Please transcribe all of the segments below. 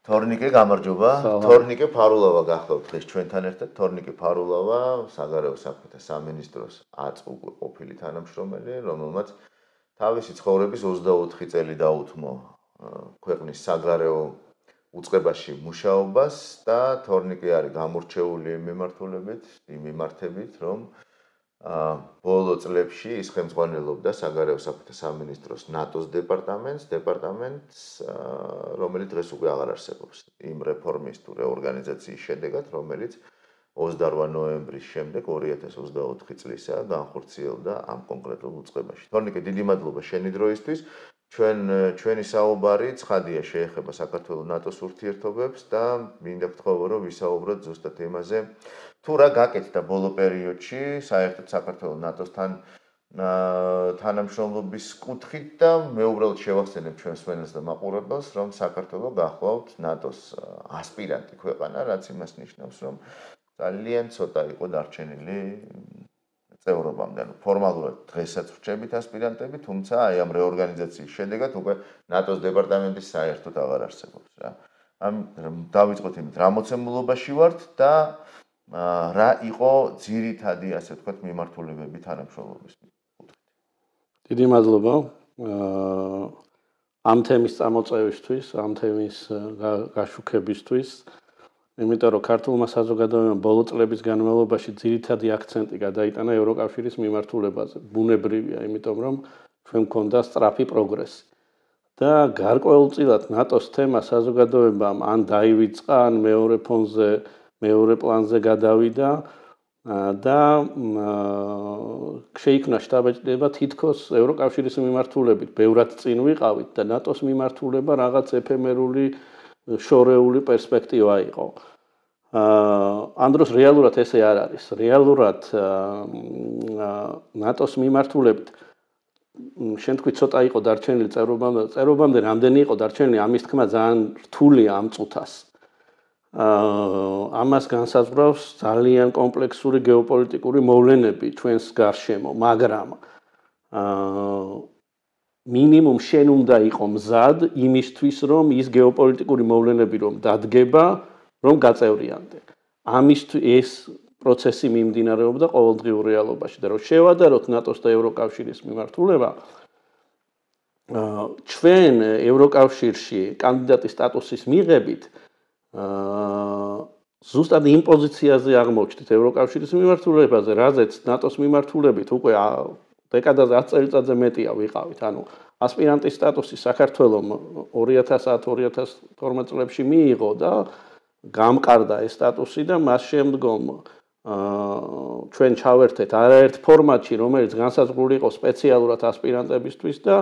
თორნიკე გამარჯობა. თორნიკე ფარულავა გახლავთ დღეს ჩვენთან ერთად. თორნიკე ფარულავა საგარეო საქმეთა სამინისტროს აწმყო ყოფილი თანამშრომელი, რომელმაც თავისი ცხოვრების 24 წელი დაუთმო ქვეყნის საგარეო უწყებაში მუშაობას და თორნიკე არის გამორჩეული იმ მიმართებით, რომ ბოლო წლებში ის ხელმძღვანელობდა საგარეო საქმეთა სამინისტროს ნატოს დეპარტამენტს, რომელიც დღეს უკვე აღარ არსებობს. იმ რეფორმის თუ რეორგანიზაციის შედეგად, რომელიც 28 ნოემბრის შემდეგ 2024 წლისა განხორციელდა ამ კონკრეტულ უწყებაში. თორნიკე, დიდი მადლობა შენი დროისთვის. ჩვენი საუბარი ცხადია შეეხება საქართველოს ნატოს ურთიერთობებს და მინდა გთხოვო, რომ ვისაუბროთ ზუსტად იმაზე, თუ რა გაკეთდა ბოლო პერიოდში საერთოდ საქართველოს ნატოსთან თანამშრომლობის კუთხით და მე უბრალოდ შევახსენებ ჩვენს მსმენელს და მაყურებელს, რომ საქართველოს გახლავთ ნატოს ასპირანტი ქვეყანა, რაც იმას ნიშნავს, რომ ძალიან ცოტა იყო დარჩენილი წევრობამდე. ფორმალურად დღესაც ვრჩებით ასპირანტები, თუმცა აი ამ რეორგანიზაციის შედეგად უკვე ნატოს დეპარტამენტის საერთოდ აღარ არსებობს რა. დავიწყოთ იმით, რა მოცემულობაში ვართ და რა იყო ძირითადი, ასე ვთქვათ, მიმართულებები თანამშრომლობის კუთხით. დიდი მადლობა ამ თემის წამოწევისთვის, ამ თემის გაშუქებისთვის. იმიტომ რომ ქართულმა საზოგადოებამ ბოლო წლების განმავლობაში ძირითადი აქცენტი გადაიტანა ევროკავშირის მიმართულებაზე. ბუნებრივია, იმიტომ რომ ჩვენ გვქონდა სწრაფი პროგრესი. და გარკვეულწილად ნატოს თემა საზოგადოებამ ან დაივიწყა, ან მეორე ფონზე, მეორე პლანზე გადავიდა და შეიქმნა შტაბ-ბიჭდება თითქოს ევროკავშირის მიმართულებით. ბევრად წინ ვიყავით და ნატოს მიმართულება რაღაც ეფემერული შორეული პერსპექტივა იყო. ამ დროს რეალურად ესე არ არის. რეალურად ნატოს მიმართულებით შენ თქვი ცოტა იყო დარჩენილი წევრობამდე რამდენი იყო დარჩენილი, ამის თქმა ძალიან რთულია ამ წუთას. ამას განსაზღვრავს ძალიან კომპლექსური გეოპოლიტიკური მოვლენები ჩვენს გარშემო, მაგრამ მინიმუმ შენ უნდა იყო მზად იმისთვის, რომ ის გეოპოლიტიკური მოვლენები რომ დადგება, რომ გაწევრიანდე. ამისთვის ეს პროცესი მიმდინარეობდა ყოველდღიურ რეალობაში და რომ შევადაროთ ნატოს და ევროკავშირის მიმართულება, ჩვენ ევროკავშირში კანდიდატის სტატუსის მიღებით ზუსტად იმ პოზიციაზე აღმოჩნდით ევროკავშირის მიმართულებაზე, რაზეც ნატოს მიმართულებით უკვე დეკადაზე 10 წელიწადზე მეტია ვიყავით. ანუ ასპირანტის სტატუსი საქართველომ 2010-2012 წლებში მიიღო და გამყარდა ეს სტატუსი და მას შემდგომ ჩვენ ჩავერთეთ არაერთ ფორმატში, რომელიც განსაზღვრული იყო სპეციალურად ასპირანტებისთვის და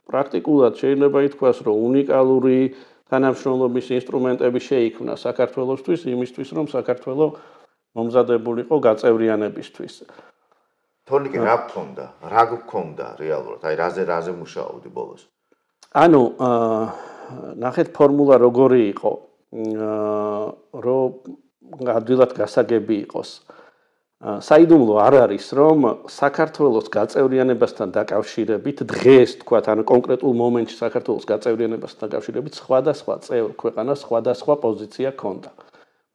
პრაქტიკულად შეიძლება ითქვას, რომ უნიკალური თანამშრომლობის ინსტრუმენტები შეიქმნა საქართველოსთვის, იმისთვის, რომ საქართველო მომზადებულიყო გაწევრიანებისთვის. თორნიკე, რა გქონდა რეალურად? აი რაზე მუშაობდი ბოლოს? ანუ ნახეთ ფორმულა როგორი იყო, რომ ადვილად გასაგები იყოს. საიდუმლო არ არის, რომ საქართველოს გაწევრიანებასთან დაკავშირებით დღეს თქვათ, ანუ კონკრეტულ მომენტში საქართველოს გაწევრიანებასთან დაკავშირებით სხვადასხვა წევრ ქვეყანას სხვადასხვა პოზიცია ჰქონდა.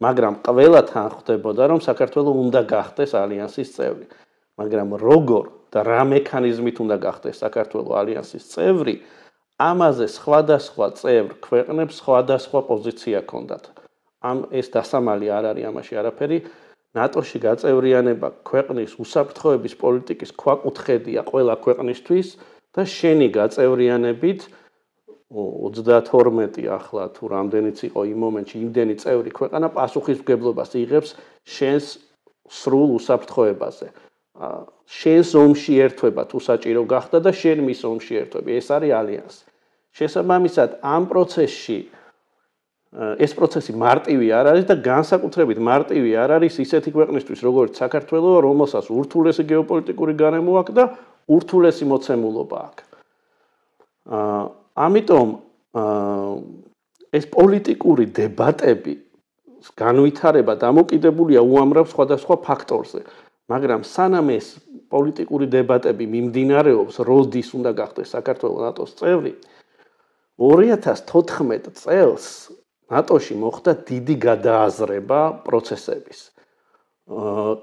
მაგრამ ყველა თან ხვდებოდა, რომ საქართველო უნდა გახდეს ალიანსის წევრი. მაგრამ როგორ და რა მექანიზმით უნდა გახდეს საქართველო ალიანსის წევრი, ამაზე სხვადასხვა წევრ ქვეყნებს სხვადასხვა პოზიცია ჰქონდათ. ეს დასამალი არ არის ამაში არაფერი. ნატოში გაწევრიანება ქვეყნის უსაფრთხოების პოლიტიკის ქვაკუთხედია ყველა ქვეყნისთვის და შენი გაწევრიანებით 32 ახლა თუ რამდენიც იყო იმ მომენტში იმდენი წევრი ქვეყანა პასუხისმგებლობას იღებს შენს სრულ უსაფრთხოებაზე. შენს ომში ერთვება თუ საჭირო გახდა და შენ მის ომში ერთვები. ეს არის ალიანსი. შესაბამისად ამ პროცესში ეს პროცესი მარტივი არ არის და განსაკუთრებით მარტივი არ არის ისეთი ქვეყნისთვის, როგორც საქართველო, რომელსაც ურთულესი გეოპოლიტიკური გარემო აქვს და ურთულესი მოცემულობა აქვს. ამიტომ ეს პოლიტიკური დებატები განვითარება დამოკიდებულია უამრავ სხვადასხვა ფაქტორზე. მაგრამ სანამ ეს პოლიტიკური დებატები მიმდინარეობს, როდის უნდა გახდეს საქართველო ნატოს წევრი, 2014 წელს ნატოში მოხდა დიდი გადააზრება პროცესების.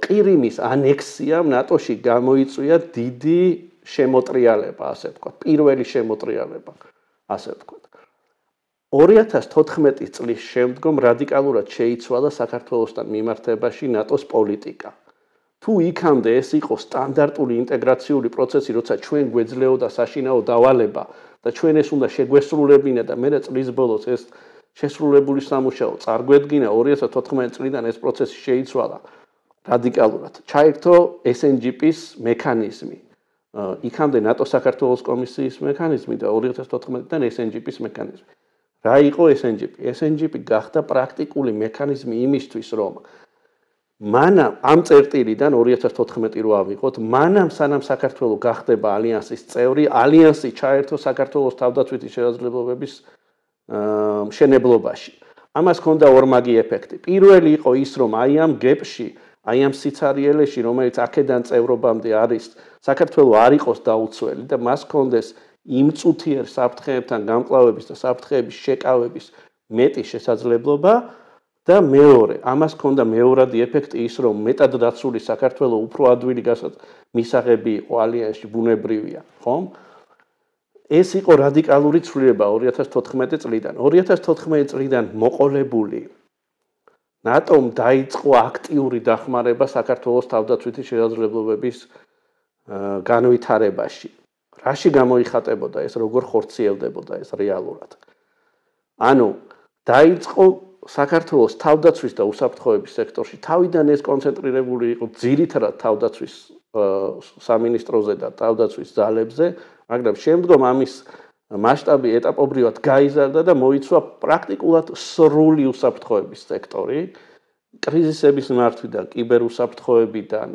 ყირიმის ანექსიამ ნატოში გამოიწვია დიდი შემოტრიალება, ასე ვთქვათ, პირველი შემოტრიალება, ასე ვთქვათ. 2014 წლის შემდგომ რადიკალურად შეიცვალა საქართველოსთან მიმართებაში ნატოს პოლიტიკა. თუ იქამდე ეს იყო სტანდარტული ინტეგრაციული პროცესი, როცა ჩვენ გვეძლეოდა საშინაო დავალება და ჩვენ ეს უნდა შეგვესრულებინა და მერე წლის ბოლოს ეს შესრულებული სამუშაო წარგვედგინა 2014 წლიდან ეს პროცესი შეიცვალა რადიკალურად. ჩაირთო SNGP-ის მექანიზმი. იქამდე ნატო საქართველოს კომისიის მექანიზმი და 2014-დან SNGP-ის მექანიზმი. რა იყო SNGP? SNGP გახდა პრაქტიკული მექანიზმი იმისთვის, რომ მანამ ამ წერტილიდან 2014 რო ავიღოთ, მანამ სანამ საქართველო გახდება ალიანსის წევრი, ალიანსი ჩაერთო საქართველოს თავდაცვითი შესაძლებლობების მშენებლობაში. ამას ჰქონდა ორმაგი ეფექტი. პირველი იყო ის, რომ აი ამ გეპში, აი ამ სიცარიელეში, რომელიც აქედან წევრობამდე არის, საქართველო არ იყოს დაუცველი და მას ჰქონდეს იმ წუთიერ საფრთხეებთან გამკლავების და საფრთხეების შეკავების მეტი შესაძლებლობა და მეორე, ამას ჰქონდა მეორადი ეფექტი ის, რომ მეტად დაცული საქართველო უფრო ადვილი მისაღები იყო ალიანსში, ბუნებრივია, ხომ? ეს იყო რადიკალური ცვლილება 2014 წლიდან. 2014 წლიდან მოყოლებული ნატომ დაიწყო აქტიური დახმარება საქართველოს თავდაცვითი შესაძლებლობების განვითარებაში. რაში გამოიხატებოდა ეს, როგორ ხორციელდებოდა ეს რეალურად? ანუ დაიწყო საქართველოს თავდაცვის და უსაფრთხოების სექტორში თავიდან ეს კონცენტრირებული იყო ძირითადად თავდაცვის სამინისტროზე და თავდაცვის ძალებზე, მაგრამ შემდგომ ამის მასშტაბი ეტაპობრივად გაიზარდა და მოიცვა პრაქტიკულად სრული უსაფრთხოების სექტორი, კრიზისების მართვიდან, კიბერუსაფრთხოებიდან,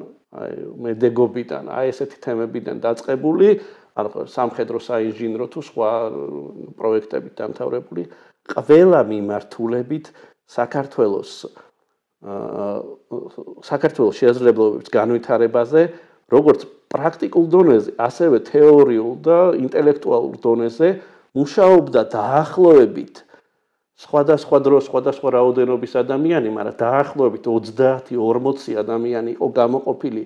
მედეგობიდან, აი ესეთი თემებიდან დაწყებული, ანუ სამხედრო საინჟინრო თუ სხვა პროექტებით დამთავრებული, ყველა მიმართულებით საქართველოს შესაძლებლობების განვითარებაზე, როგორც პრაქტიკულ დონეზე, ასევე თეორიულ და ინტელექტუალურ დონეზე მუშაობდა დაახლოებით სხვადასხვა დროს, სხვადასხვა რაოდენობის ადამიანი, მაგრამ დაახლოებით 30-40 ადამიანი იყო გამოყოფილი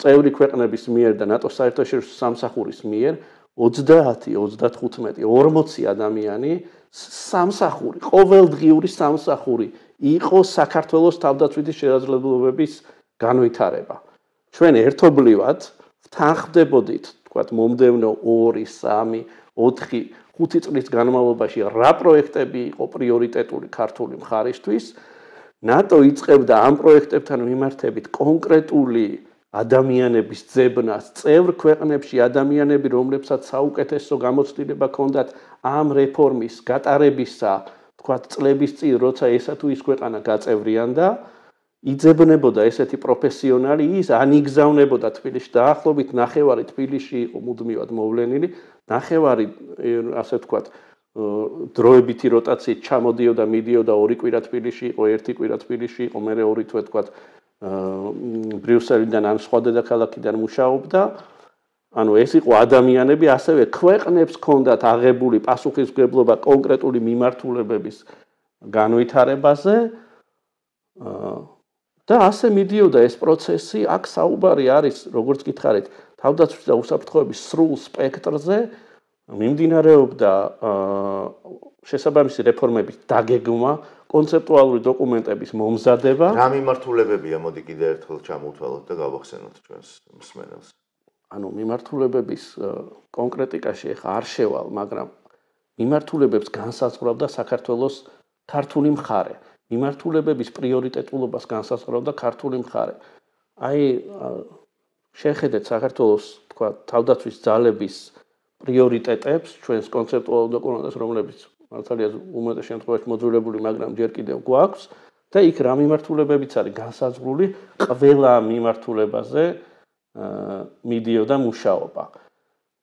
წევრი ქვეყნების მიერ და ნატოს საერთაშორისო სამსახურის მიერ 30, 35, 40 ადამიანი სამსახური, ყოველდღიური სამსახური იყო საქართველოს თავდაცვითი შესაძლებლობების განვითარება. ჩვენ ერთობლივად ვთანხმდებოდით, თქვათ, მომდევნო 2, 3, 4, 5 წლის განმავლობაში რა პროექტები იყო პრიორიტეტული ქართული მხარისთვის, ნატო იწყებდა ამ პროექტებთან მიმართებით კონკრეტული ადამიანების ძებნას წევრ ქვეყნებში, ადამიანები, რომლებსაც საუკეთესო გამოცდილება ჰქონდათ ამ რეფორმის გატარებისა, თქვათ, წლების წინ, როცა ესა თუ ის ქვეყანა გაწევრიანდა, იძებნებოდა ესეთი პროფესიონალი, ის ანიგზავნებოდა თბილისში, დაახლოებით ნახევარი თბილისში იყო მუდმივად მოვლენილი, ნახევარი, ასე ვთქვათ, დროებითი როტაციით ჩამოდიოდა, მიდიოდა 2 კვირა თბილისში იყო, 1 კვირა თბილისში იყო, მერე 2 თვე, თქვათ, ბრიუსელიდან ან სხვა დედაქალაქიდან მუშაობდა. ანუ ეს იყო ადამიანები, ასევე ქვეყნებს ჰქონდათ აღებული პასუხისმგებლობა კონკრეტული მიმართულებების განვითარებაზე და ასე მიდიოდა ეს პროცესი. აქ საუბარი არის, როგორც გითხარით, თავდაცვის და უსაფრთხოების სრულ სპექტრზე, მიმდინარეობდა შესაბამისი რეფორმების დაგეგმა, კონცეპტუალური დოკუმენტების მომზადება. რა მიმართულებებია, მოდი კიდევ ერთხელ ჩამოვთვალოთ და გავახსენოთ ჩვენს მსმენელს. ანუ მიმართულებების კონკრეტიკაში ახლა არ შევალ, მაგრამ მიმართულებებს განსაზღვრავდა საქართველოს ქართული მხარე. მიმართულებების პრიორიტეტულობას განსაზღვრავდა ქართული მხარე. აი შეხედეთ საქართველოს, თქვა, თავდაცვის ძალების პრიორიტეტებს, ჩვენს კონცეპტუალურ დოკუმენტებს, რომლებიც მართალია უმეტეს შემთხვევაში მოძველებული, მაგრამ ჯერ კიდევ გვაქვს და იქ რა მიმართულებებიც არის განსაზღვრული, ყველა მიმართულებაზე მიდიოდა მუშაობა.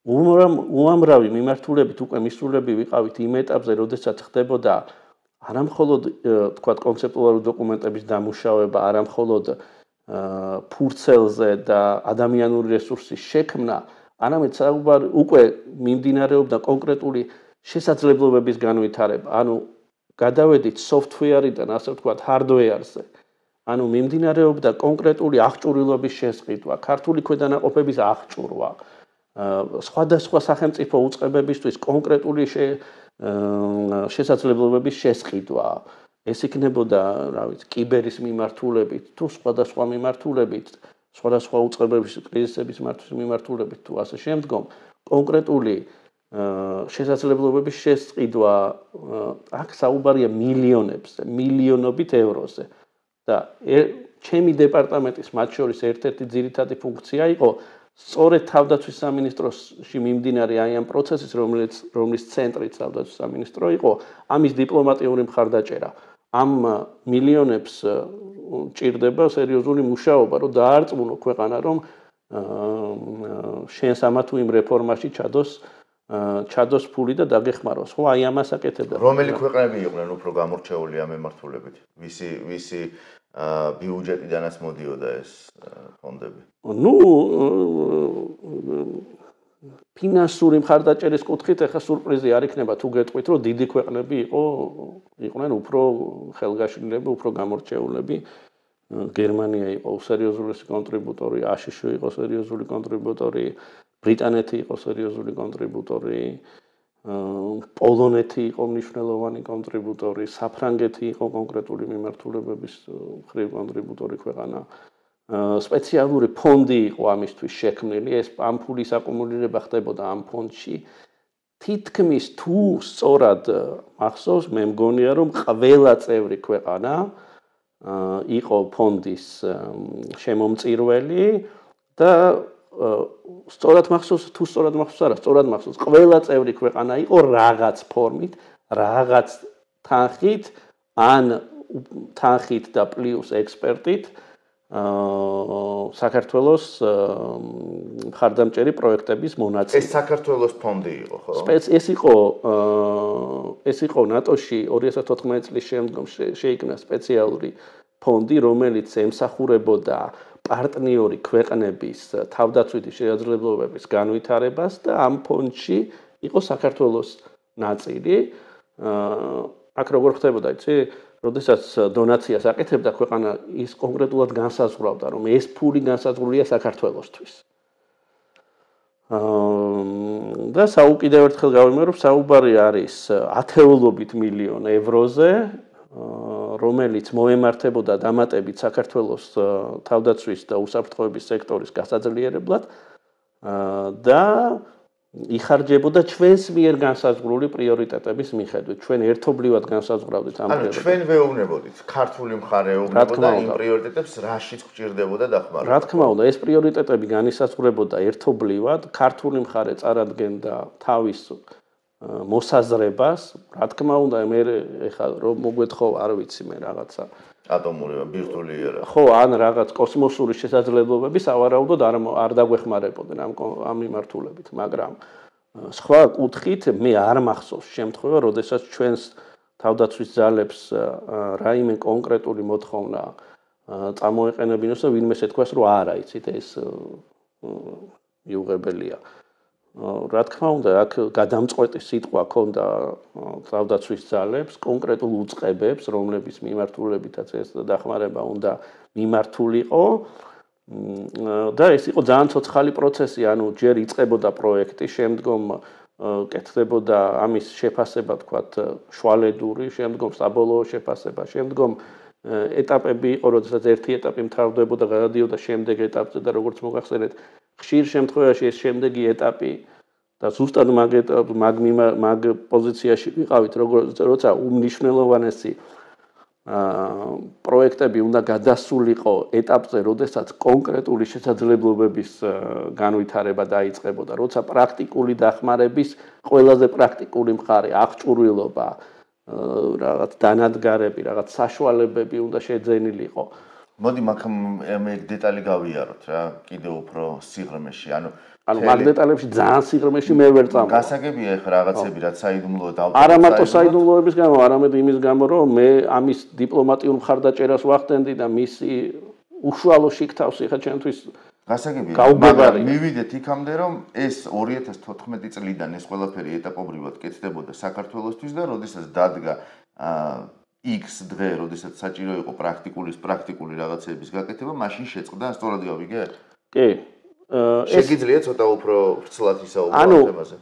უამრავი მიმართულებით უკვე მისულები ვიყავით იმ ეტაპზე, როდესაც ხდებოდა არამხოლოდ, თქვათ, კონცეპტუალური დოკუმენტების დამუშავება, არამხოლოდ ფურცელზე და ადამიანური რესურსის შექმნა, არამედ საუბარი უკვე მიმდინარეობდა კონკრეტული შესაძლებლობების განვითარება. ანუ გადავედით software-დან, ასე ვთქვათ, hardware-ზე. ანუ მიმდინარეობდა კონკრეტული აღჭურვილობის შესყიდვა, ქართული ქვედანაყოფების აღჭურვა, სხვადასხვა სახელმწიფო უწყებებისთვის კონკრეტული შესაძლებლობების შესყიდვა. ეს იქნებოდა, რა ვიცი, კიბერის მიმართულებით თუ სხვადასხვა მიმართულებით, სხვადასხვა უწყებების კრიზისების მიმართულებით თუ ასე შემდგომ, კონკრეტული შესაძლებლობების შესყიდვა აქ საუბარია მილიონებზე, მილიონობით ევროზე. და ჩემი დეპარტამენტის მათ შორის ერთ-ერთი ძირითადი ფუნქცია იყო სწორედ თავდაცვის სამინისტროში მიმდინარე აი ამ პროცესის, რომლის ცენტრიც თავდაცვის სამინისტრო იყო, ამის დიპლომატიური მხარდაჭერა. ამ მილიონებს ჭირდება სერიოზული მუშაობა, რომ დაარწმუნო ქვეყანა, რომ შენს ამა თუ იმ რეფორმაში ჩადოს ფული და დაგეხმაროს. ხო, აი ამას აკეთებდა. რომელი ქვეყნები იყვნენ უფრო გამორჩეული ამ მიმართულებით? ვისი ბიუჯეტიდანაც მოდიოდა ეს ფონდები? ნუ ფინანსური მხარდაჭერის კუთხით ახლა სურპრიზი არ იქნება თუ გეტყვით, რომ დიდი ქვეყნები იყვნენ უფრო ხელგაშლილები, უფრო გამორჩეულები. გერმანია იყო სერიოზული კონტრიბუტორი, აშშ იყო სერიოზული კონტრიბუტორი, ბრიტანეთი იყო სერიოზული კონტრიბუტორი, პოლონეთი იყო მნიშვნელოვანი კონტრიბუტორი, საფრანგეთი იყო კონკრეტული მიმართულებების მხრივ კონტრიბუტორი ქვეყანა. სპეციალური ფონდი იყო ამისთვის შექმნილი, ეს ამ ფულის აკუმულირება ხდებოდა ამ ფონდში. თითქმის თუ სწორად მახსოვს, მე მგონია, რომ ყველა წევრი ქვეყანა იყო ფონდის შემომწირველი და სწორად მახსოვს, თუ სწორად მახსოვს არა, სწორად მახსოვს, ყველა წევრი ქვეყანა იყო რაღაც ფორმით, რაღაც თანხით, ან თანხით და პლუს ექსპერტით საქართველოს მხარდამჭერი პროექტების მონაწილე. ეს საქართველოს ფონდი იყო, ხო? ეს იყო ნატოში 2014 წლის შემდგომ შეიქმნა სპეციალური ფონდი, რომელიც ემსახურებოდა პარტნიორი ქვეყნების თავდაცვითი შესაძლებლობების განვითარებას და ამ ფონდში იყო საქართველოს ნაწილი. აქ როგორ ხდებოდა, იცი? როდესაც დონაციას აკეთებდა ქვეყანა, ის კონკრეტულად განსაზღვრავდა, რომ ეს ფული განსაზღვრულია საქართველოსთვის. და კიდევ ერთხელ გავიმეორებ, საუბარი არის ათეულობით მილიონ ევროზე, რომელიც მოემართებოდა დამატებით საქართველოს თავდაცვის და უსაფრთხოების სექტორის გასაძლიერებლად და იხარჯებოდა ჩვენს მიერ განსაზღვრული პრიორიტეტების მიხედვით. ჩვენ ერთობლივად განსაზღვრავდით ამ პრიორიტეტებს. ჩვენ ვეუბნებოდით, ქართული მხარე ეუბნებოდა იმ პრიორიტეტებს, რაშიც გვჭირდებოდა დახმარება. რა თქმა უნდა, ეს პრიორიტეტები განისაზღვრებოდა ერთობლივად, ქართული მხარე წარადგენდა თავის მოსაზრებას, რა თქმა უნდა, მე ეხლა რომ მოგვეთხო, არ ვიცი მე რაღაცა ატომური ბირთვული იერა. ხო, ან რაღაც კოსმოსური შესაძლებლობები სავარაუდოდ არ დაგვეხმარებოდნენ ამ მიმართულებით, მაგრამ სხვა კუთხით მე არ მახსოვს შემთხვევა, როდესაც ჩვენს თავდაცვის ძალებს რაიმე კონკრეტული მოთხოვნა წამოეყენებინოს და ვინმეს ეთქვას, რომ არა, იცით, ეს მიუღებელია. რა თქმა უნდა, აქ გადამწყვეტი სიტყვა ქონდა თავდაცვის ძალებს, კონკრეტულ უწყებებს, რომლების მიმართულებითაც ეს დახმარება უნდა მიმართულიყო და ეს იყო ძალიან ცოცხალი პროცესი, ანუ ჯერ იწყებოდა პროექტი, შემდგომ კეთდებოდა ამის შეფასება, თქვათ, შუალედური, შემდგომ საბოლოო შეფასება, შემდგომ ეტაპები იყო, როდესაც ერთი ეტაპი მთავრდებოდა, გადადიოდა შემდეგ ეტაპზე და როგორც მოგახსენეთ, ხშირ შემთხვევაში ეს შემდეგი ეტაპი და ზუსტად მაგ პოზიციაში ვიყავით, როცა უმნიშვნელოვანესი პროექტები უნდა გადასულიყო ეტაპზე, როდესაც კონკრეტული შესაძლებლობების განვითარება დაიწყებოდა, როცა პრაქტიკული დახმარების ყველაზე პრაქტიკული მხარე, აღჭურვილობა, რაღაც დანადგარები, რაღაც საშუალებები უნდა შეძენილიყო. მოდი მე დეტალი გავიაროთ რა, კიდევ უფრო სიღრმეში, ანუ მაგ დეტალებში ძალიან სიღრმეში მე ვერ წამოვა. გასაგებია ეხლა რაღაცები, რაც საიდუმლოა დავწერე. არა მარტო საიდუმლოების გამო, არამედ იმის გამო, რომ მე ამის დიპლომატიურ მხარდაჭერას ვახდენდი და მისი უშუალო შიგთავს ეხლა ჩემთვის გასაგებია, მაგრამ მივიდეთ იქამდე, რომ ეს 2014 წლიდან ეს ყველაფერი ეტაპობრივად კეთდებოდა საქართველოსთვის და როდესაც დადგა X დღე, როდესაც საჭირო იყო პრაქტიკული რაღაცების გაკეთება, მაშინ შეწყდა, სწორად გავიგე? კი. შეგიძლია ცოტა უფრო ვრცლად ისაუბრო ამ თემაზე?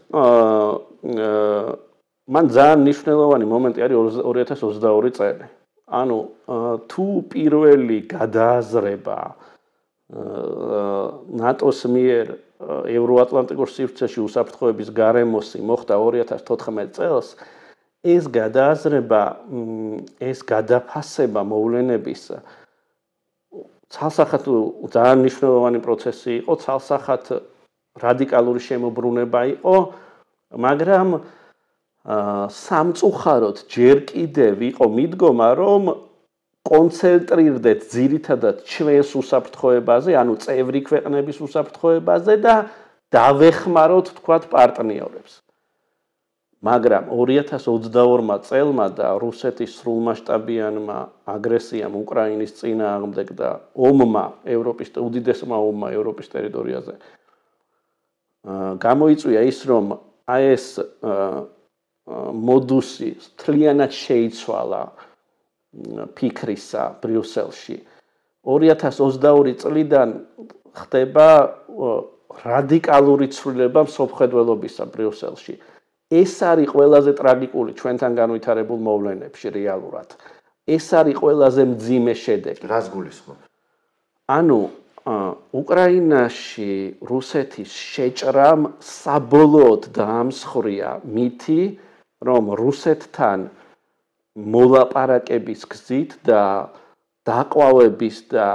მან ძალიან მნიშვნელოვანი მომენტი არის 2022 წელი. ანუ თუ პირველი გადააზრება ნატოს მიერ ევროატლანტიკურ სივრცეში უსაფრთხოების გარემოსი მოხდა 2014 წელს, ეს გადააზრება, ეს გადაფასება მოვლენების ცალსახად ძალიან მნიშვნელოვანი პროცესი იყო, ცალსახად რადიკალური შემოbrunება იყო, მაგრამ სამწუხაროდ ჯერ კიდევ იყო მიდგომა, რომ კონცენტრირდეთ ძირითადად ჩვენს უსაფრთხოებაზე, ანუ წევრი ქვეყნების უსაფრთხოებაზე და დავეხმაროთ თქვათ პარტნიორებს. მაგრამ 2022 წელმა და რუსეთის სრულმასშტაბიანმა აგრესიამ უკრაინის წინააღმდეგ და ომმა, უდიდესმა ომმა ევროპის ტერიტორიაზე გამოიწვია ის, რომ ეს მოდუსი თლიანად შეიცვალა ფიქრისა ბრიუსელში. 2022 წლიდან ხდება რადიკალური ცვლილება მსოფლმხედველობისა ბრიუსელში. ეს არის ყველაზე ტრაგიკული ჩვენთან განვითარებულ მოვლენებში რეალურად. ეს არის ყველაზე მძიმე შედეგი. რას გულისხმობ? ანუ უკრაინაში რუსეთის შეჭრამ საბოლოოდ დაამსხვრია მითი, რომ რუსეთთან მოლაპარაკების გზით და დაყვავების და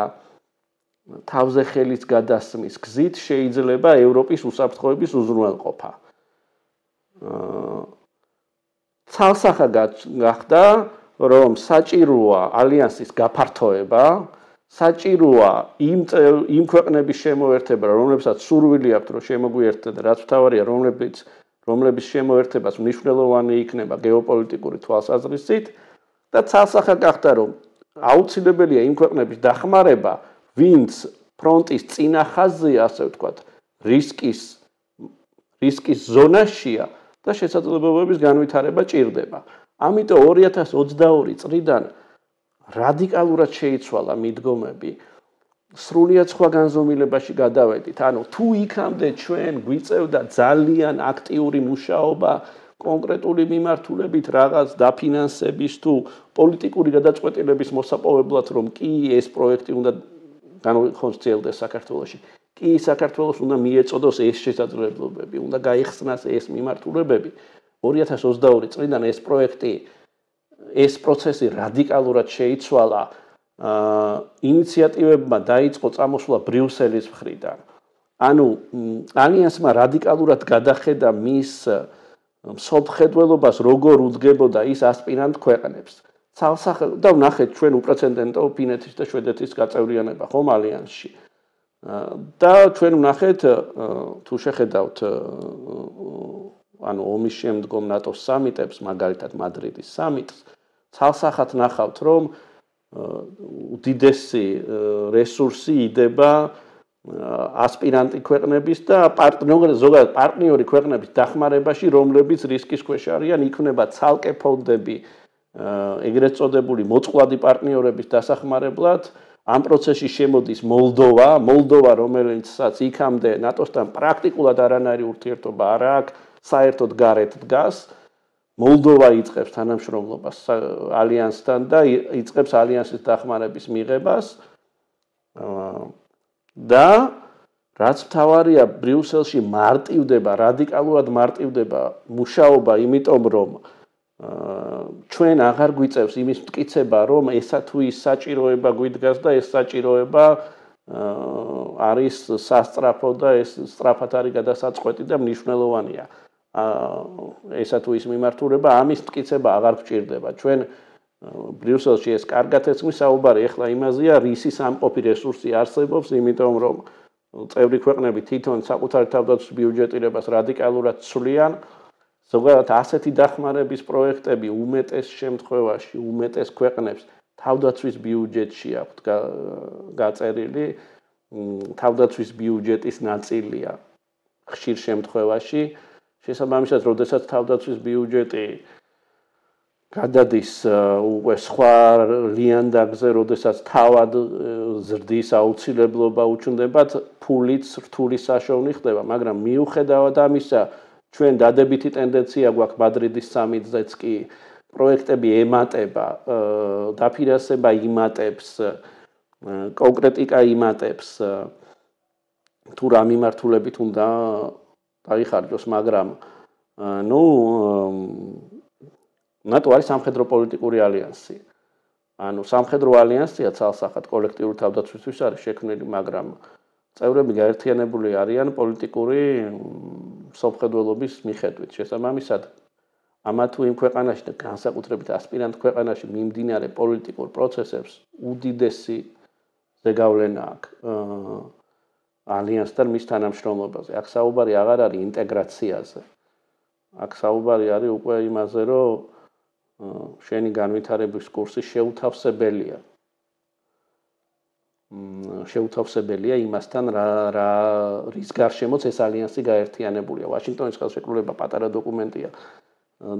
თავზე ხელის გადასმის გზით შეიძლება ევროპის უსაფრთხოების უზრუნველყოფა. ცალსახა გახდა, რომ საჭიროა ალიანსის გაფართოება, საჭიროა იმ ქვეყნების შემოერთება, რომლებსაც სურვილი აქვთ, რომ შემოგვიერთდნენ, რაც მთავარია, რომლების შემოერთებას მნიშვნელოვანი იქნება გეოპოლიტიკური თვალსაზრისით და ცალსახა გახდა, რომ აუცილებელია იმ ქვეყნების დახმარება, ვინც ფრონტის წინა ხაზია, ასე ვთქვათ, რისკის ზონაშია და შესაძლებლობების განვითარება ჭირდება. ამიტომ 2022 წლიდან რადიკალურად შეიცვალა მიდგომები. სრულიად სხვა განზომილებაში გადავედით. ანუ თუ იქამდე ჩვენ გვიწევდა ძალიან აქტიური მუშაობა კონკრეტული მიმართულებით რაღაც დაფინანსების თუ პოლიტიკური გადაწყვეტილების მოსაპოვებლად, რომ კი ეს პროექტი უნდა განხორციელდეს საქართველოში. კი საქართველოს უნდა მიეწოდოს ეს შესაძლებლობები, უნდა გაიხსნას ეს მიმართულებები. 2022 წლიდან ეს პროცესი რადიკალურად შეიცვალა. ინიციატივებმა დაიწყო წამოსვლა ბრიუსელის მხრიდან. ანუ ალიანსმა რადიკალურად გადახედა მის მსოფლმხედველობას, როგორ უძგებოდა ის ასპირანტ ქვეყნებს. და ვნახეთ ჩვენ უპრეცედენტო ფინეთის და შვედეთის გაწევრიანება ხომ ალიანსში. და ჩვენ ვნახეთ თუ შეხედავთ ანუ ომის შემდგომ ნატოს სამიტებს, მაგალითად მადრიდის სამიტს, ცალსახად ნახავთ, რომ უდიდესი რესურსი იდება ასპირანტი ქვეყნების და ზოგადად პარტნიორი ქვეყნების დახმარებაში, რომლებიც რისკის ქვეშ არიან, იქმნება ცალკე ფონდები ეგრეთ წოდებული მოწყვლადი პარტნიორების დასახმარებლად. ამ პროცესში შემოდის მოლდოვა, რომელიცაც იქამდე ნატოსთან პრაქტიკულად არანაირი ურთიერთობა არ აქვს, საერთოდ გარეთ დგას. მოლდოვა იწყებს თანამშრომლობას ალიანსთან და იწყებს ალიანსის დახმარების მიღებას. და რაც მთავარია, ბრიუსელში რადიკალურად მარტივდება მუშაობა, იმიტომ რომ ჩვენ აღარ გვიწევს იმის მტკიცება, რომ ესა თუ ის საჭიროება გვიდგას და ეს საჭიროება არის სასწრაფო და ეს სწრაფად არის გადასაწყვეტი და მნიშვნელოვანია. ესა თუ ის მიმართულება, ამის მტკიცება აღარ გვჭირდება. ჩვენ ბრიუსელში ეს კარგად ეცმის საუბარი ახლა იმაზეა, რისი სამყოფი რესურსი არსებობს, იმიტომ რომ წევრი ქვეყნები თვითონ საკუთარი თავდაცვის ბიუჯეტირებას რადიკალურად ცვლიან. ზოგადად ასეთი დახმარების პროექტები უმეტეს შემთხვევაში, უმეტეს ქვეყნებს თავდაცვის ბიუჯეტში აქვთ გაწერილი, თავდაცვის ბიუჯეტის ნაწილია ხშირ შემთხვევაში. შესაბამისად, როდესაც თავდაცვის ბიუჯეტი გადადის უკვე სხვა ლიანდაგზე, როდესაც თავად ზრდის აუცილებლობა უჩნდებათ, ფულიც რთული საშოვნი ხდება, მაგრამ მიუხედავად ამისა, ჩვენ დადებითი ტენდენცია გვაქვს მადრიდის სამიტზეც კი პროექტები ემატება, დაფინანსება იმატებს, კონკრეტიკა იმატებს, თუ რა მიმართულებით უნდა დაიხარჯოს, მაგრამ ნატო არის სამხედრო პოლიტიკური ალიანსი. ანუ სამხედრო ალიანსია ცალსახად კოლექტიური თავდაცვისთვის არის შექმნილი, მაგრამ წევრები გაერთიანებული არიან პოლიტიკური სამხედროების მიხედვით. შესაბამისად, ამა თუ იმ ქვეყანაში და განსაკუთრებით ასპირანტ ქვეყანაში მიმდინარე პოლიტიკურ პროცესებს უდიდესი ზეგავლენა აქვს ალიანსთან მის თანამშრომლობაზე. აქ საუბარი აღარ არის ინტეგრაციაზე. აქ საუბარი არის უკვე იმაზე, რომ შენი განვითარების კურსი შეუთავსებელია. შეუთავსებელია იმასთან, რის გარშემოც ეს ალიანსი გაერთიანებულია. ვაშინგტონის ხელშეკრულება პატარა დოკუმენტია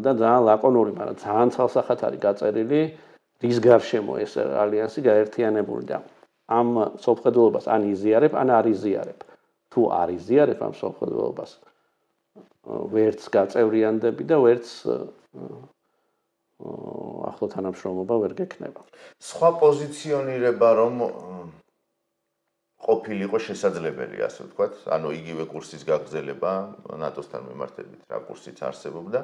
და ძალიან ლაკონური, მაგრამ ძალიან ცალსახად არის გაწერილი, რის გარშემო ეს ალიანსი გაერთიანებული და ამ სამხედროებას ან იზიარებ, ან არ იზიარებ. თუ არ იზიარებ ამ სამხედროებას, ვერც გაწევრიანდები და ვერც ახლო თანამშრომლობა ვერ გექნება. სხვა პოზიციონირება რომ ყოფილიყო შესაძლებელი, ასე ვთქვათ, ანუ იგივე კურსის გაგრძელება ნატოსთან მიმართებით, რა კურსიც არსებობდა.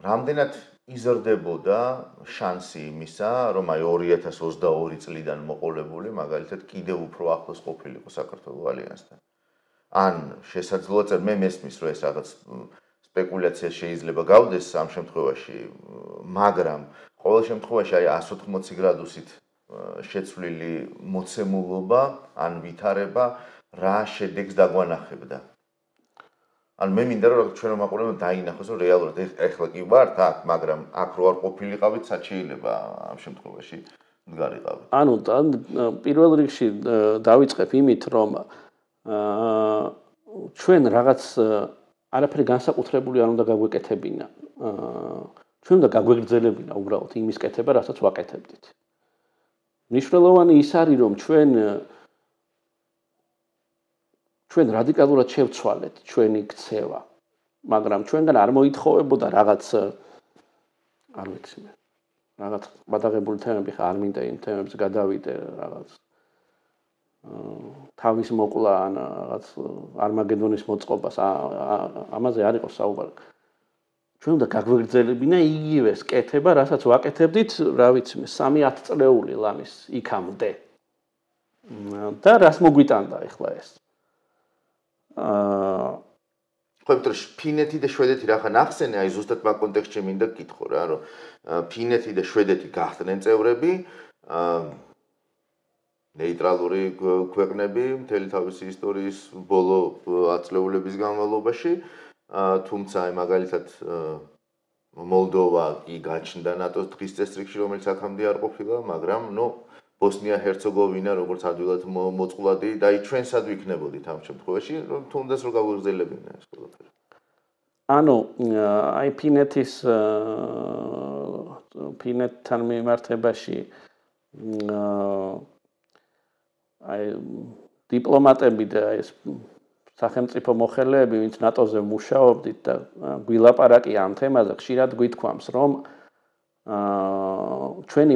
რამდენად იზრდებოდა შანსი იმისა, რომ აი 2022 წლიდან მოყოლებული, მაგალითად, კიდევ უფრო ახლოს ყოფილიყო საქართველოს ალიანსთან. ან შესაძლოა მე მესმის, რომ ეს რაღაც სპეკულაცია შეიძლება გავდეს ამ შემთხვევაში, მაგრამ ყოველ შემთხვევაში აი 180 გრადუსით შეცვლილი მოცემულობა ან ვითარება რა შედეგს დაგვანახებდა. ან მე მინდა რომ ჩვენ რომ აყურებთ დაინახოს რომ რეალურად ეხლა კი ვართ აქ, მაგრამ აქ რო არ ყოფილიყავით, სად შეიძლება ამ შემთხვევაში მდგარიყავით. ანუ პირველ რიგში დავიწყებ იმით, რომ ჩვენ რაღაც არაფერი განსაკუთრებული არ უნდა გაგვეკეთებინა. ჩვენ უნდა გაგვეგრძელებინა უბრალოდ იმის კეთება, რასაც ვაკეთებდით. მნიშვნელოვანი ის არის, რომ ჩვენ რადიკალურად შევცვალეთ ჩვენი ქცევა, მაგრამ ჩვენგან არ მოითხოვებოდა რაღაც არ ვიცი მე, რაღაც გადაღებული თემები ხა არ მინდა იმ თემებს გადავიდე, რაღაც თავის მოკლა ან რაღაც არმაგედონის მოწყობას ამაზე არ იყო საუბარი. ჩვენ უნდა გაგვეგრძელებინა იგივეს კეთება, რასაც ვაკეთებდით, რა ვიცი მე, 3-10 წლეული ლამის იქამდე. და რას მოგვიტანდა ახლა ეს? ხოიმეთრე ფინეთი და შვედეთი რა ხან ახსენე, აი ზუსტად მაგ კონტექსტში მინდა გითხო რა, რომ ფინეთი და შვედეთი გახდნენ წევრები, ნეიტრალური ქვეყნები მთელი თავისი ისტორიის ბოლო 10 წლეულების განმავლობაში, თუმცა აი მაგალითად მოლდოვა კი გაჩნდა ნატოს დღის წესრიგში, რომელიც აქამდე არ ყოფილა, მაგრამ ბოსნია-ჰერცეგოვინა როგორც ადვილად მოწყვლადი და აი ჩვენ სად ვიქნებოდით ამ შემთხვევაში, რომ თუნდაც რომ გავგრძელებინა ეს ყველაფერი. ანუ აი ფინეთთან მიმართებაში აი დიპლომატები და ეს სახელმწიფო მოხელეები, ვინც ნატოზე მუშაობდით და გვილაპარაკია ამ თემაზე, ხშირად გვითქვამს, რომ ჩვენი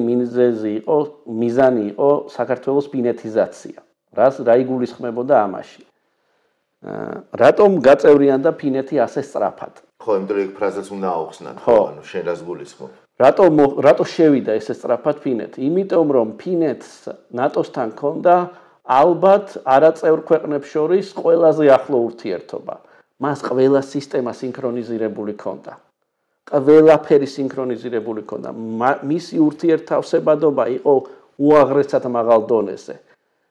მიზანი იყო საქართველოს ფინეთიზაცია. რა იგულისხმებოდა ამაში? რატომ გაწევრიანდა ფინეთი ასე სწრაფად? ხო, იმიტომ რომ ეგ ფრაზაც უნდა აუხსნათ, ანუ შენ რას გულისხმობ? რატო შევიდა ესე სწრაფად ფინეთი? იმიტომ რომ ფინეთს ნატოსთან ჰქონდა ალბათ არაწევრ ქვეყნებს შორის ყველაზე ახლო ურთიერთობა. მას ყველა სისტემა სინქრონიზირებული ჰქონდა. ყველაფერი სინქრონიზირებული ჰქონდა. მისი ურთიერთთავსებადობა იყო უაღრესად მაღალ დონეზე.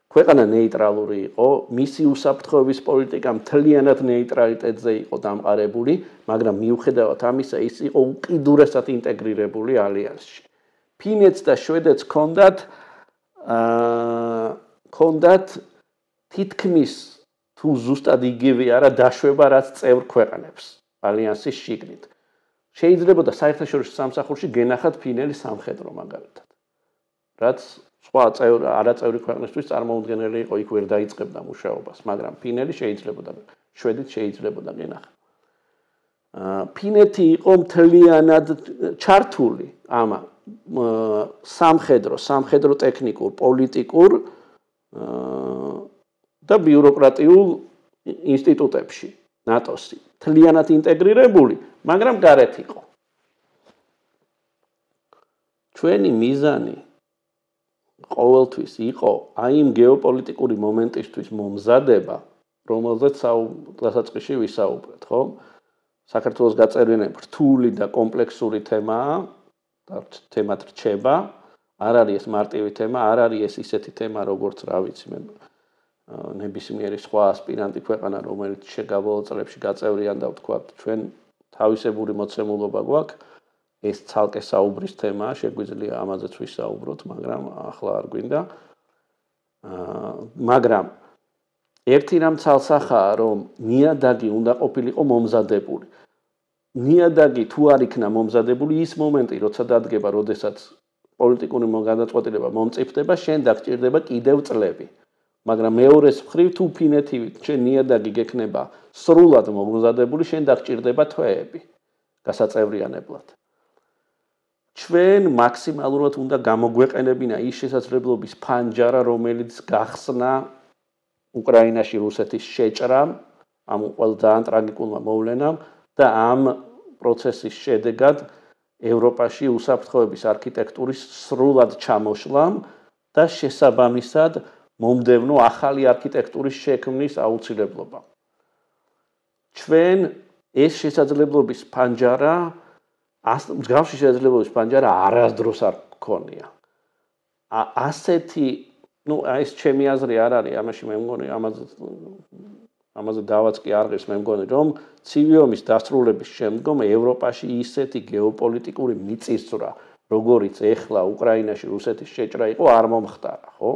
ქვეყანა ნეიტრალური იყო, მისი უსაფრთხოების პოლიტიკა მთლიანად ნეიტრალიტეტზე იყო დამყარებული, მაგრამ მიუხედავად ამისა, ის იყო უკიდურესად ინტეგრირებული ალიანსში. ფინეთს და შვედეთს ჰქონდათ თითქმის თუ ზუსტად იგივე არა დაშვება, რაც წევრ ქვეყნებს ალიანსის შიგნით. შეიძლება და საერთაშორისო სამსახურში გენახათ ფინელი სამხედრო მაგალითად. რაც სხვა არაწევრი ქვეყნისთვის წარმოუდგენელი იყო, იქ ვერ დაიწყებდა მუშაობას, მაგრამ ფინელი შეიძლებოდა, შვედით შეიძლებოდა გენახა. ფინეთი იყო მთლიანად ჩართული ამ სამხედრო ტექნიკურ, პოლიტიკურ და ბიუროკრატიულ ინსტიტუტებში, ნატოსი, მთლიანად ინტეგრირებული, მაგრამ გარეთ იყო. ჩვენი მიზანი ყოველთვის იყო აი იმ გეოპოლიტიკური მომენტისთვის მომზადება, რომელზეც დასაწყისში ვისაუბრეთ, ხო? საქართველოს გაწერილი რთული და კომპლექსური თემაა და თემად რჩება, არ არის ეს მარტივი თემა, არ არის ეს ისეთი თემა, როგორც რა ვიცი მე ნებისმიერი სხვა ასპირანტი ქვეყანა, რომელიც შეგაბოლოო წლებში გაწევრიან და ვთქვათ, ჩვენ თავისებური მოცემულობა გვაქვს, ეს ცალკე საუბრის თემაა, შეგვიძლია ამაზეც ვისაუბროთ, მაგრამ ახლა არ გვინდა. მაგრამ ერთი რამ ცალსახაა, რომ ნიადაგი უნდა ყოფილიყო მომზადებული. ნიადაგი თუ არ იქნა მომზადებული, ის მომენტი, როცა დადგება, როდესაც პოლიტიკური გადაწყვეტილება მომწიფდება, შენ დაგჭირდება კიდევ წლები. მაგრამ მეორეს მხრივ თუ ფინეთივით შენ ნიადაგი გექნება სრულად მომზადებული, შენ დაგჭირდება თვეები გასაწევრიანებლად. ჩვენ მაქსიმალურად უნდა გამოგვეყენებინა ის შესაძლებლობის ფანჯარა, რომელიც გახსნა უკრაინაში რუსეთის შეჭრამ, ამ ძალიან ტრაგიკულმა მოვლენამ და ამ პროცესის შედეგად ევროპაში უსაფრთხოების არქიტექტურის სრულად ჩამოშლამ და შესაბამისად მომდევნო ახალი არქიტექტურის შექმნის აუცილებლობამ. ჩვენ ეს შესაძლებლობის ფანჯარა მსგავსი შესაძლებლობის ფანჯარა არასდროს არ გქონია. ასეთი, ეს ჩემი აზრი არ არის, ამაში მე მგონი ამაზე დავაც კი არ ღირს, მე მგონი რომ ცივი ომის დასრულების შემდგომ ევროპაში ისეთი გეოპოლიტიკური მიწისძვრა, როგორიც ეხლა უკრაინაში რუსეთის შეჭრა იყო, არ მომხდარა, ხო?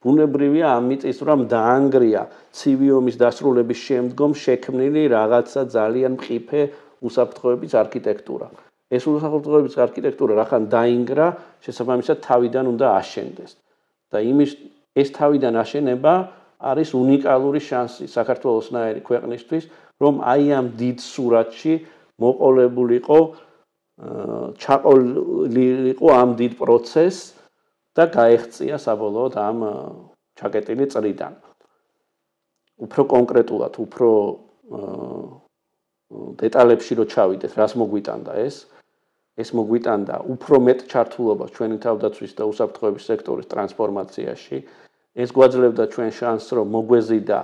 ბუნებრივია ამ მიწისძვრამ დაანგრია ცივი ომის დასრულების შემდგომ შექმნილი რაღაცა ძალიან მყიფე უსაფრთხოების არქიტექტურა. ეს უსაფრთხოების არქიტექტურა რახან დაინგრა, შესაბამისად თავიდან უნდა აშენდეს. და ეს თავიდან აშენება არის უნიკალური შანსი საქართველოსნაირი ქვეყნისთვის, რომ აი ამ დიდ სურათში მოყოლებულიყო, ჩაყოლილიყო ამ დიდ პროცესს და გაეღწია საბოლოოდ ამ ჩაკეტილი წრიდან. უფრო კონკრეტულად, უფრო დეტალებში რო ჩავიდეთ, რას მოგვიტანდა ეს? ეს მოგვიტანდა უფრო მეტ ჩართულობას ჩვენი თავდაცვის და უსაფრთხოების სექტორის ტრანსფორმაციაში. ეს გვაძლევდა ჩვენ შანსს, რომ მოგვეზიდა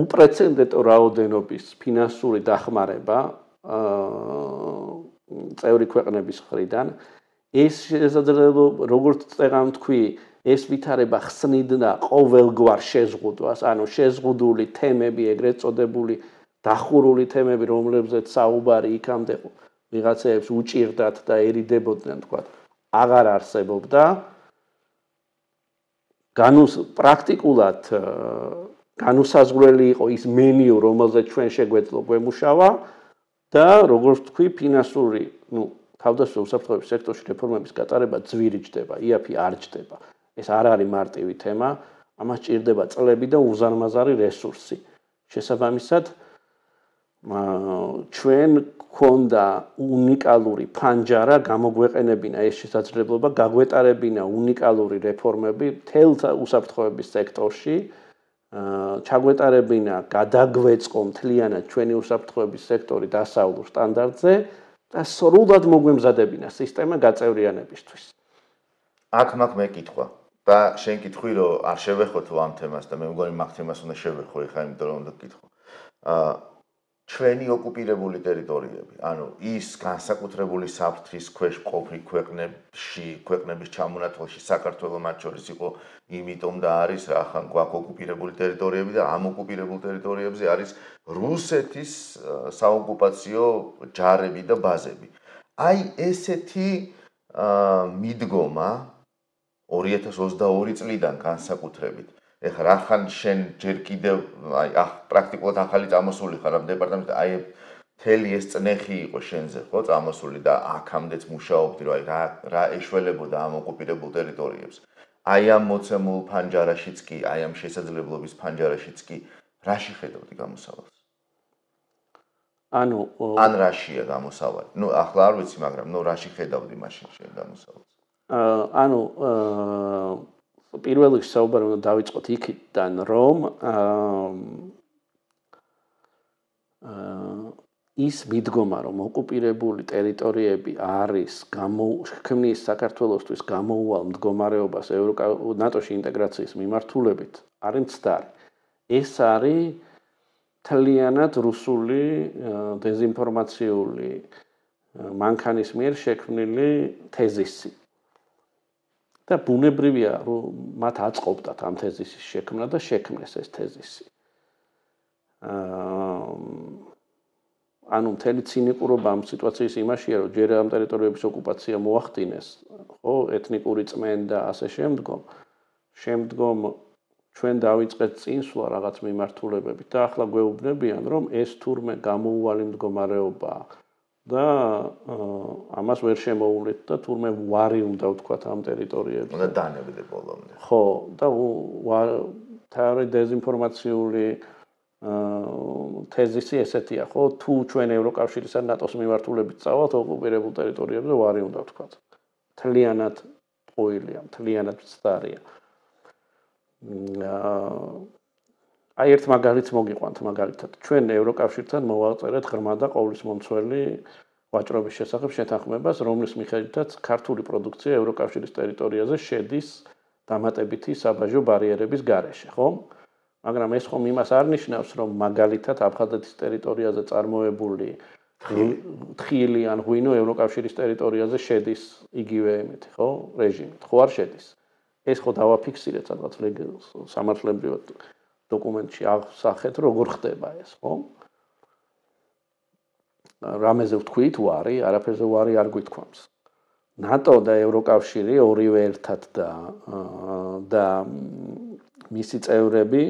უპრეცედენტო რაოდენობის ფინანსური დახმარება წევრი ქვეყნების მხრიდან. ეს შესაძლებლობა, როგორც წეგან თქვი, ეს ვითარება ხსნიდა ყოველგვარ შეზღუდვას, ანუ შეზღუდული თემები, ეგრეთ წოდებული დახურული თემები, რომლებზეც საუბარი იქამდე ვიღაცებს უჭირდათ და ერიდებოდნენ, თქვა, აღარ არსებობდა. პრაქტიკულად განუსაზღვრელი იყო ის მენიუ, რომელზეც ჩვენ შეგვეძლო გვემუშავა და როგორც თქვი, ფინანსური, თავდაცვის უსაფრთხოების სექტორში რეფორმების გატარება ძვირი ჯდება, იაფი არ ჯდება. ეს არ არის მარტივი თემა, ამას ჭირდება წლები და უზარმაზარი რესურსი. შესაბამისად, ჩვენ გქონდა უნიკალური ფანჯარა, გამოგვეყენებინა ეს შესაძლებლობა, გაგვეტარებინა უნიკალური რეფორმები მთელ უსაფრთხოების სექტორში, ჩაგვეტარებინა გადაგვეწყო მთლიანად ჩვენი უსაფრთხოების სექტორი დასავლურ სტანდარტზე და სრულად მოგვემზადებინა სისტემა გაწევრიანებისთვის. აქ მაქვს მეკითხვა და შენ კითხვი რომ არ შევეხოთ ამ თემას და მე მგონი მაგ თემას უნდა შევეხო ხა, იმიტომ რომ უნდა გკითხო. ჩვენი ოკუპირებული ტერიტორიები, ანუ ის განსაკუთრებული საფრთხის ქვეშ მყოფი ქვეყნების ჩამონათვალში საქართველოს მათ შორის იყო, იმიტომ და არის რა ხან გვაქვს ოკუპირებული ტერიტორიები და ამ ოკუპირებულ ტერიტორიებზე არის რუსეთის საოკუპაციო ჯარები და ბაზები. აი ესეთი მიდგომა 2022 წლიდან განსაკუთრებით. ეხლა რახან შენ ჯერ კიდევ პრაქტიკულად ახალი წამოსული ხარ ამ დეპარტამენტში, აი მთელი ეს წნეხი იყო შენზე, ხო, წამოსული და აქამდეც მუშაობდი, რომ რა ეშველებოდა ამ ოკუპირებულ ტერიტორიებს. აი ამ მოცემულ ფანჯარაშიც კი, აი ამ შესაძლებლობის ფანჯარაშიც კი, რაში ხედავდი გამოსავალს? ან რაშია გამოსავალი? ახლა არ ვიცი, მაგრამ რაში ხედავდი მაშინ შენ გამოსავალს? პირველ რიგში საუბარი უნდა დავიწყოთ იქიდან, რომ ის მიდგომა, რომ ოკუპირებული ტერიტორიები არის ქმნის საქართველოსთვის გამოუვალ მდგომარეობას ნატოში ინტეგრაციის მიმართულებით, არის მცდარი. ეს არის მთლიანად რუსული დეზინფორმაციული მანქანის მიერ შექმნილი თეზისი. და ბუნებრივია, რომ მათ აწყობდათ ამ თეზისის შექმნა და შექმნეს ეს თეზისი. ანუ მთელი ცინიკურობა ამ სიტუაციის იმაშია, რომ ჯერ ამ ტერიტორიების ოკუპაცია მოახდინეს, ხო, ეთნიკური წმენდა და ასე შემდგომ. შემდგომ ჩვენ დავიწყეთ წინსვლა რაღაც მიმართულებებით და ახლა გვეუბნებიან, რომ ეს თურმე გამოუვალი მდგომარეობაა და ამას ვერ შემოულეთ და თურმე ვარი უნდა ვთქვათ ამ ტერიტორიებზე. უნდა დანებდე ბოლომდე. ხო, და თავი დეზინფორმაციული თეზისი ესეთია, ხო, თუ ჩვენ ევროკავშირის ან ნატოს მიმართულებით წავალთ ოკუპირებულ ტერიტორიებზე, ვარი უნდა ვთქვათ. მთლიანად ყოილია, მთლიანად მცდარია. აი ერთ მაგალითს მოგიყვანთ მაგალითად. ჩვენ ევროკავშირთან მოვაწერეთ ღრმა და ყოვლისმომცველი ვაჭრობის შესახებ შეთანხმებას, რომლის მიხედვითაც ქართული პროდუქცია ევროკავშირის ტერიტორიაზე შედის დამატებითი საბაჟო ბარიერების გარეშე, ხო? მაგრამ ეს ხომ იმას არ ნიშნავს, რომ მაგალითად აფხაზეთის ტერიტორიაზე წარმოებული თხილი ან ღვინო ევროკავშირის ტერიტორიაზე შედის იგივე ემეთი, ხო, რეჟიმით. ხო არ შედის. ეს ხო დავაფიქსირეთ სადღაც სამართლებრივად დოკუმენტში აღსახეთ, როგორ ხდება ეს, ხო? რამეზე ვთქვით ვარი, არაფერზე ვარი არ გვითქვამს. ნატო და ევროკავშირი ორივე ერთად და მისი წევრები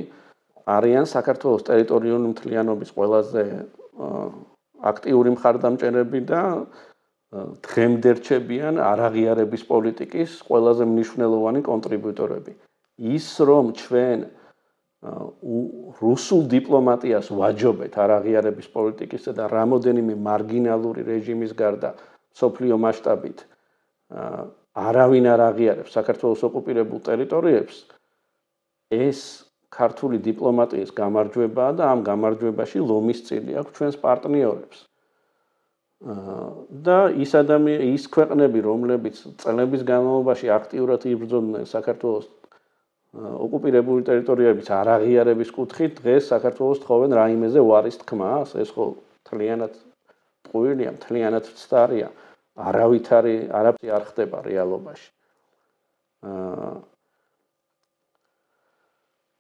არიან საქართველოს ტერიტორიული მთლიანობის ყველაზე აქტიური მხარდამჭერები და დღემდე რჩებიან არაღიარების პოლიტიკის ყველაზე მნიშვნელოვანი კონტრიბუტორები. ის რომ ჩვენ რუსულ დიპლომატიას ვაჯობეთ არაღიარების პოლიტიკისა და რამოდენიმე მარგინალური რეჟიმის გარდა სოფლიო მასშტაბით არავინ არ აღიარებს საქართველოს ოკუპირებულ ტერიტორიებს, ეს ქართული დიპლომატიის გამარჯვებაა და ამ გამარჯვებაში ლომის წილი აქვს ჩვენს პარტნიორებს. და ის ქვეყნები, რომლებიც წლების განმავლობაში აქტიურად იბრძოდნენ საქართველოს ოკუპირებული ტერიტორიების არაღიარების კუთხით, დღეს საქართველოს თხოვენ რაიმეზე ვარის თქმას, ეს ხო მთლიანად ტყუილია, მთლიანად მცდარია, არავითარი არაფერი არ ხდება რეალობაში.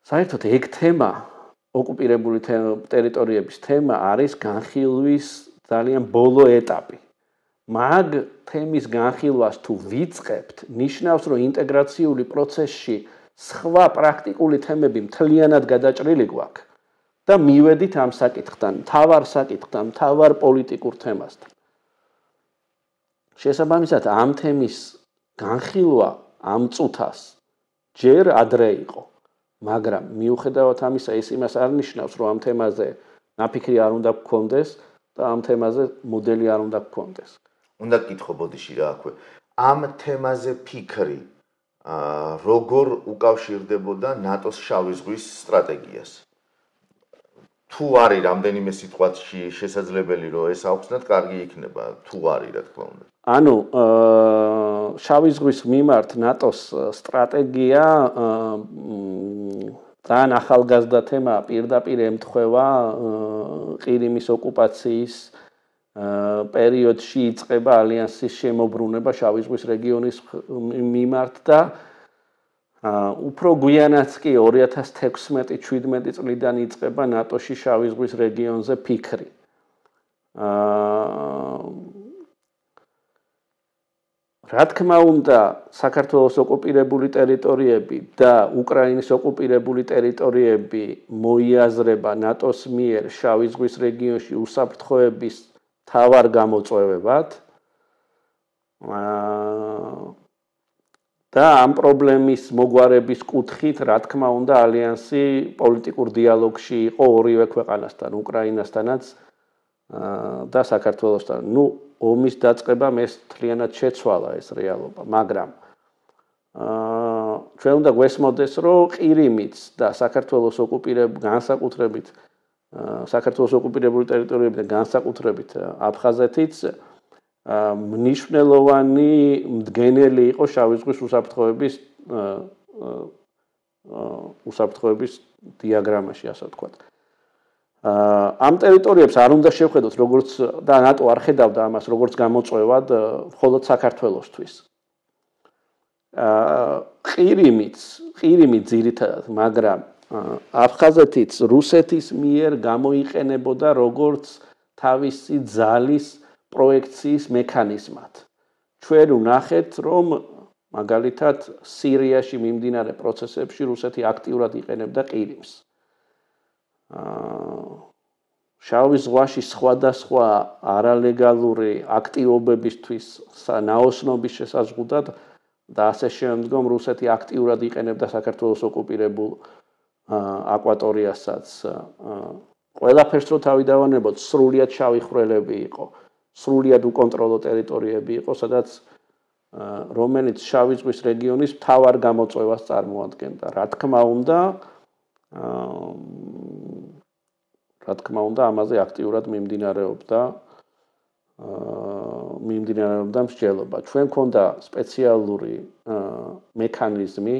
საერთოდ ეგ თემა, ოკუპირებული ტერიტორიების თემა არის განხილვის ძალიან ბოლო ეტაპი. მაგ თემის განხილვას თუ ვიწყებთ, ნიშნავს, რომ ინტეგრაციული პროცესში სხვა პრაქტიკული თემები მთლიანად გადაჭრილი გვაქვს და მივედით ამ საკითხთან, მთავარ საკითხთან, მთავარ პოლიტიკურ თემასთან. შესაბამისად, ამ თემის განხილვა ამ წუთას ჯერ ადრე იყო, მაგრამ მიუხედავად ამისა, ეს იმას არ ნიშნავს, რომ ამ თემაზე ნაფიქრი არ უნდა გქონდეს და ამ თემაზე მოდელი არ უნდა გქონდეს. უნდა გკითხო ბოდიში რა აქვე. ამ თემაზე ფიქრი როგორ უკავშირდებოდა ნატოს შავი ზღვის სტრატეგიას? თუ არის რამდენიმე სიტყვაში შესაძლებელი, რომ ეს აუხსნათ, კარგი იქნება, თუ არის, რა თქმა უნდა. ანუ შავი ზღვის მიმართ ნატოს სტრატეგია ძალიან ახალგაზრდა თემაა, პირდაპირ ემთხვევა ყირიმის ოკუპაციის პერიოდში იწყება ალიანსის შემოbrunება შავი ზღვის რეგიონის მიმართ და უფრო გვიანაც კი 2016-17 წლიდან იწყება ნატოში შავი ზღვის რეგიონზე ფიქრი. რა თქმა უნდა, საქართველოს ოკუპირებული ტერიტორიები და უკრაინის ოკუპირებული ტერიტორიები მოიაზრება ნატოს მიერ შავი ზღვის რეგიონში უსაფრთხოების მთავარ გამოწვევებად. და ამ პრობლემის მოგვარების კუთხით, რა თქმა უნდა, ალიანსი პოლიტიკურ დიალოგში იყო ორივე ქვეყანასთან, უკრაინასთანაც და საქართველოსთან. ომის დაწყებამ ეს მთლიანად შეცვალა ეს რეალობა, მაგრამ ჩვენ უნდა გვესმოდეს, რომ ყირიმიც და საქართველოს განსაკუთრებით საქართველოს ოკუპირებული ტერიტორიები და განსაკუთრებით აფხაზეთიც მნიშვნელოვანი მდგენელი იყო შავი ზღვის უსაფრთხოების დიაგრამაში, ასე ვთქვათ. ამ ტერიტორიებს არ უნდა შევხედოთ როგორც და ნატო არ ხედავდა ამას როგორც გამოწვევად მხოლოდ საქართველოსთვის. ყირიმი ძირითადად, მაგრამ აფხაზეთიც რუსეთის მიერ გამოიყენებოდა როგორც თავისი ძალის პროექციის მექანიზმად. ჩვენ ვნახეთ, რომ მაგალითად სირიაში მიმდინარე პროცესებში რუსეთი აქტიურად იყენებდა ყირიმს. შავი ზღვაში სხვადასხვა არალეგალური აქტივობებისთვის ნაოსნობის შესაზღვრად და ასე შემდგომ რუსეთი აქტიურად იყენებდა საქართველოს ოკუპირებულ აკვატორიასაც. ყველაფერს რო თავი დავანებოთ, სრულიად შავი ხვრელები იყო, სრულიად უკონტროლო ტერიტორიები იყო, სადაც რომელიც შავი ზღვის რეგიონის მთავარ გამოწვევას წარმოადგენდა. რა თქმა უნდა, ამაზე აქტიურად მიმდინარეობდა მსჯელობა. ჩვენ გვქონდა სპეციალური მექანიზმი.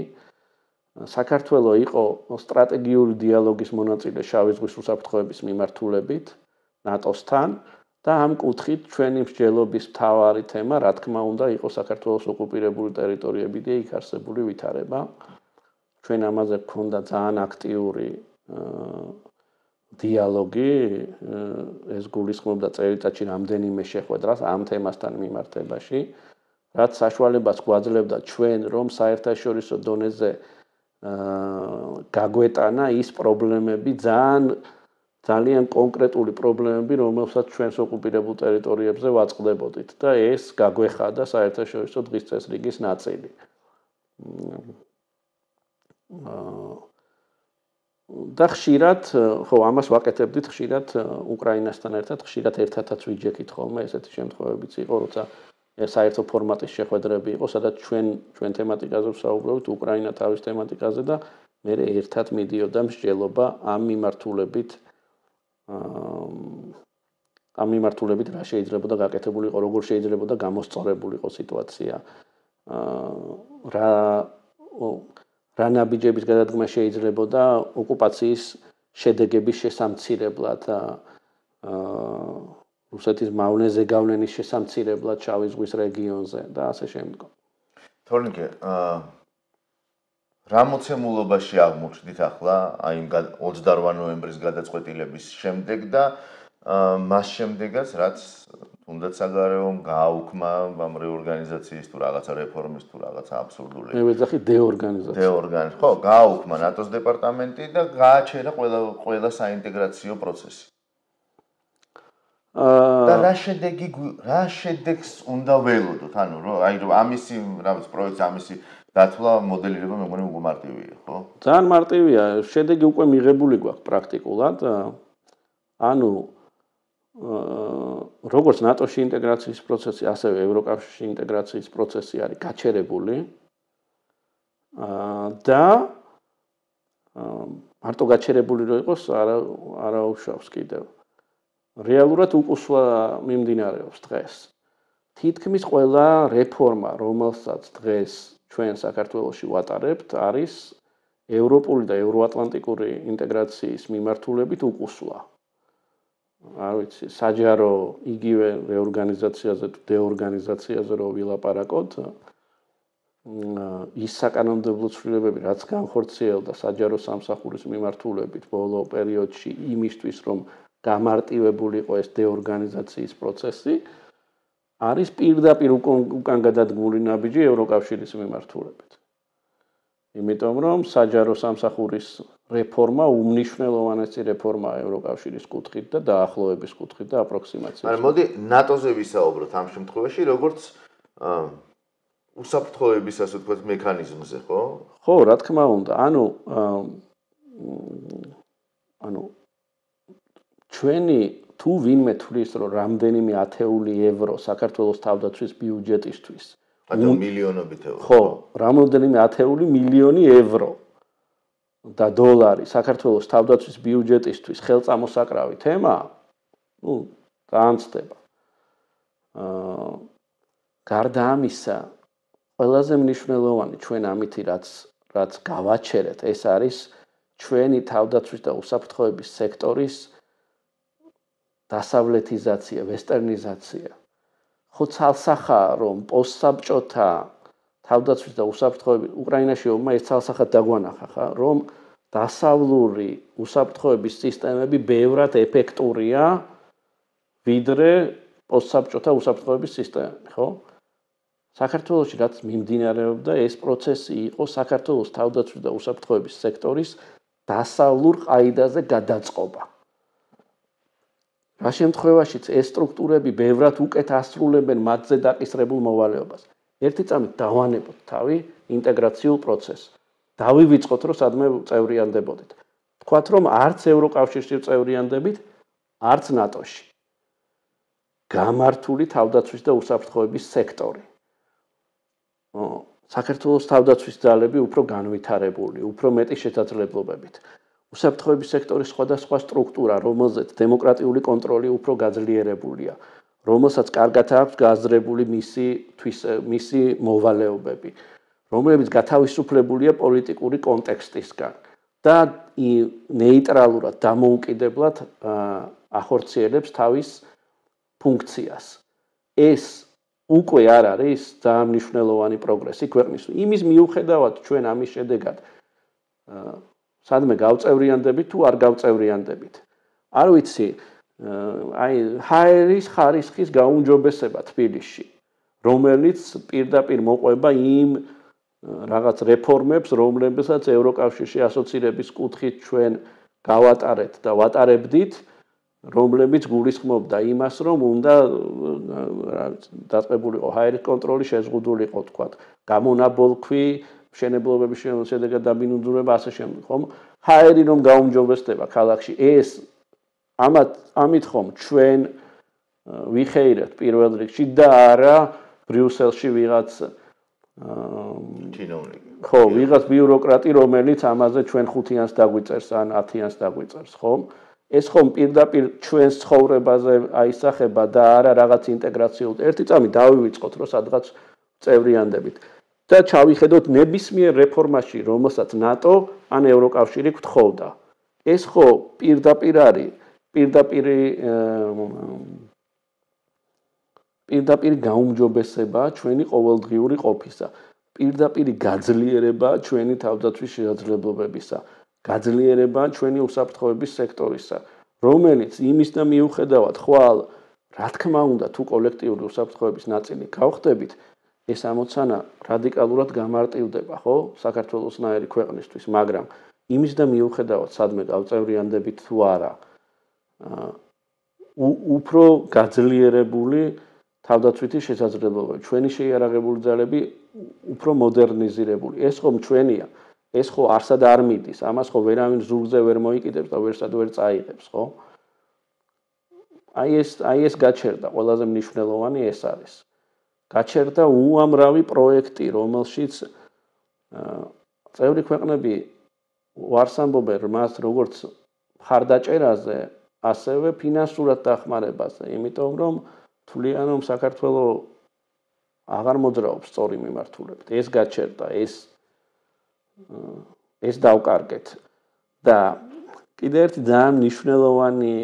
საქართველო იყო სტრატეგიული დიალოგის მონაწილე შავი ზღვის უსაფრთხოების მიმართულებით ნატოსთან და ამ კუთხით ჩვენი მსჯელობის მთავარი თემა, რა თქმა უნდა, იყო საქართველოს ოკუპირებული ტერიტორიები და იქ არსებული ვითარება. ჩვენ ამაზე გვქონდა ძალიან აქტიური დიალოგი, ეს გულისხმობდა წელიწადში რამდენიმე შეხვედრას ამ თემასთან მიმართებაში, რაც საშუალებას გვაძლევდა ჩვენ, რომ საერთაშორისო დონეზე გაგვეტანა ის პრობლემები, ძალიან კონკრეტული პრობლემები, რომელსაც ჩვენს ოკუპირებულ ტერიტორიებზე ვაწყდებოდით და ეს გაგვეხადა საერთაშორისო დღის წესრიგის ნაწილი. და ხშირად, ხო, ამას ვაკეთებდით ხშირად უკრაინასთან ერთად, ხშირად ერთადაც ვიჯექით ხოლმე, ესეთი შემთხვევებიც იყო, როცა საერთო ფორმატის შეხვედრები იყო, სადაც ჩვენ თემატიკაზე ვსაუბრობთ, უკრაინა თავის თემატიკაზე და მე ერთად მიდიოდა მსჯელობა ამ მიმართულებით რა შეიძლება გაკეთებული იყო, როგორ შეიძლება გამოსწორებული იყო სიტუაცია. რა ნაბიჯების გადადგმა შეიძლება ოკუპაციის შედეგების შესამცირებლად, რუსეთის მავნეზე გავლენის შესამცირებლად შავი ზღვის რეგიონზე და ასე შემდგომ. თორნიკე, რა მოცემულობაში აღმოჩნდით ახლა აი 28 ნოემბრის გადაწყვეტილების შემდეგ და მას შემდეგაც რაც თუნდაც საგარეომ გააუქმა ამ რეორგანიზაციის თუ რაღაცა რეფორმის თუ რაღაცა აბსურდული. მე ვეძახი დეორგანიზაცია. ხო, გააუქმა ნატოს დეპარტამენტი და გააჩერა ყველა საინტეგრაციო პროცესი. და რა შედეგს უნდა ველოდოთ? ანუ რომ ამისი რაღაც პროექტი ამისი დათვლა მოდელირება მე მგონი უკვე მარტივია, ხო? ძალიან მარტივია. შედეგი უკვე მიღებული გვაქვს პრაქტიკულად. ანუ როგორც ნატოში ინტეგრაციის პროცესი, ასევე ევროკავშირში ინტეგრაციის პროცესი არის გაჩერებული. და მარტო გაჩერებული რო იყოს, არა უშავს კიდევ. რეალურად უკუსვა მიმდინარეობს დღეს. თითქმის ყველა რეფორმა, რომელსაც დღეს ჩვენ საქართველოში ვატარებთ, არის ევროპული და ევროატლანტიკური ინტეგრაციის მიმართულებით უკუსვა. არ ვიცი, საჯარო იგივე რეორგანიზაციაზე თუ დეორგანიზაციაზე რო ვილაპარაკოთ, ის საკანონმდებლო ცვლილებები, რაც განხორციელდა საჯარო სამსახურის მიმართულებით ბოლო პერიოდში იმისთვის, რომ გამარტივებულიყო ეს დეორგანიზაციის პროცესი, არის პირდაპირ უკან გადადგმული ნაბიჯი ევროკავშირის მიმართულებით. იმიტომ რომ საჯარო სამსახურის რეფორმა უმნიშვნელოვანესი რეფორმაა ევროკავშირის კუთხით და დაახლოების კუთხით და აპროქსიმაციით. მაგრამ მოდი ნატოზე ვისაუბროთ ამ შემთხვევაში, როგორც უსაფრთხოების ასე ვთქვათ მექანიზმზე, ხო? ხო, რა თქმა უნდა. ანუ ჩვენი თუ ვინმე თulis რომ რამდენიმე ათეული ევრო საქართველოს თავდაცვის ბიუჯეტისთვის მილიონობით ევრო. ხო, რამდენიმე ათეული მილიონი ევრო და დოლარი საქართველოს თავდაცვის ბიუჯეტისთვის ხელწამოსაკრავი თემა, დაანცდება. გარდა ამისა, ყველაზე მნიშვნელოვანი ჩვენ ამითი რაც გავაჩერეთ, ეს არის ჩვენი თავდაცვის და უსაფრთხოების სექტორის დასავლეთიზაცია, ვესტერნიზაცია. ხო ცალსახაა რომ პოსტსაბჭოთა თავდაცვის და უსაფრთხოების უკრაინაში ომმა ეს ცალსახად დაგვანახა ხა რომ დასავლური უსაფრთხოების სისტემები ბევრად ეფექტურია ვიდრე პოსტსაბჭოთა უსაფრთხოების სისტემები, ხო? საქართველოში რაც მიმდინარეობდა ეს პროცესი იყო საქართველოს თავდაცვის და უსაფრთხოების სექტორის დასავლურ ყაიდაზე გადაწყობა. რა შემთხვევაშიც ეს სტრუქტურები ბევრად უკეთ ასრულებენ მათზე დაკისრებულ მოვალეობას. ერთი წამით დავანებოთ თავი ინტეგრაციულ პროცესს. დავივიწყოთ რომ სადმე წევრიანდებოდეთ. თქვათ რომ არც ევროკავშირში წევრიანდებით, არც ნატოში. გამართული თავდაცვის და უსაფრთხოების სექტორი. საქართველოს თავდაცვის ძალები უფრო განვითარებული, უფრო მეტი შესაძლებლობებით. უსაფრთხოების სექტორის სხვადასხვა სტრუქტურა, რომელზეც დემოკრატიული კონტროლი უფრო გაძლიერებულია, რომელსაც კარგად აქვს გააზრებული მისი მოვალეობები, რომლებიც გათავისუფლებულია პოლიტიკური კონტექსტისგან და ნეიტრალურად დამოუკიდებლად ახორციელებს თავის ფუნქციას. ეს უკვე არ არის ძალიან მნიშვნელოვანი პროგრესი ქვეყნისთვის. იმის მიუხედავად ჩვენ ამის შედეგად სადმე გავწევრიანდებით თუ არ გავწევრიანდებით. არ ვიცი, აი ჰაერის ხარისხის გაუმჯობესება თბილისში, რომელიც პირდაპირ მოყვება იმ რაღაც რეფორმებს, რომლებსაც ევროკავშირში ასოცირების კუთხით ჩვენ გავატარეთ და ვატარებდით, რომლებიც გულისხმობდა იმას, რომ უნდა დაწყებულიყო ჰაერის კონტროლი, შეზღუდულიყო, თქვათ, გამონაბოლქვი, მშენებლობების შედეგად დაბინძურება ასე შემდეგ, ხომ? ჰაერი რომ გაუმჯობესდება ქალაქში, ეს ამით ხომ ჩვენ ვიხეირებთ პირველ რიგში და არა ბრიუსელში ვიღაც ხო, ვიღაც ბიუროკრატი, რომელიც ამაზე ჩვენ 5-იანს დაგვიწერს ან 10-იანს დაგვიწერს, ხომ? ეს ხომ პირდაპირ ჩვენს ცხოვრებაზე აისახება და არა რაღაც ინტეგრაციულ. ერთი წამი დავივიწყოთ, რომ სადღაც წევრიანდებით. და ჩავიხედოთ ნებისმიერ რეფორმაში, რომელსაც ნატო ან ევროკავშირი გთხოვდა. ეს ხო პირდაპირ არის, პირდაპირ გაუმჯობესება ჩვენი ყოველდღიური ყოფისა, პირდაპირ გაძლიერება ჩვენი თავდაცვის შესაძლებლობებისა, გაძლიერება ჩვენი უსაფრთხოების სექტორისა, რომელიც იმის და მიუხედავად ხვალ, რა თქმა უნდა, თუ კოლექტიური უსაფრთხოების ნაწილი გავხდებით, ეს ამოცანა რადიკალურად გამარტივდება, ხო, საქართველოსნაირი ქვეყნისთვის, მაგრამ იმის და მიუხედავად სადმე გავწევრიანდებით თუ არა, უფრო გაძლიერებული თავდაცვითი შესაძლებლობები, ჩვენი შეიარაღებული ძალები უფრო მოდერნიზირებული. ეს ხომ ჩვენია, ეს ხო არსად არ მიდის, ამას ხო ვერავინ ზურგზე ვერ მოიკიდებს და ვერსად ვერ წაიღებს, ხო? აი ეს გაჩერდა, ყველაზე მნიშვნელოვანი ეს არის. გაჩერდა უამრავი პროექტი, რომელშიც წევრი ქვეყნები ვარს ამბობენ მას როგორც მხარდაჭერაზე, ასევე ფინანსურად დახმარებაზე, იმიტომ რომ თვლიან რომ საქართველოს აღარ მოძრაობს სწორი მიმართულებით. ეს გაჩერდა, ეს დავკარგეთ. და კიდევ ერთი ძალიან მნიშვნელოვანი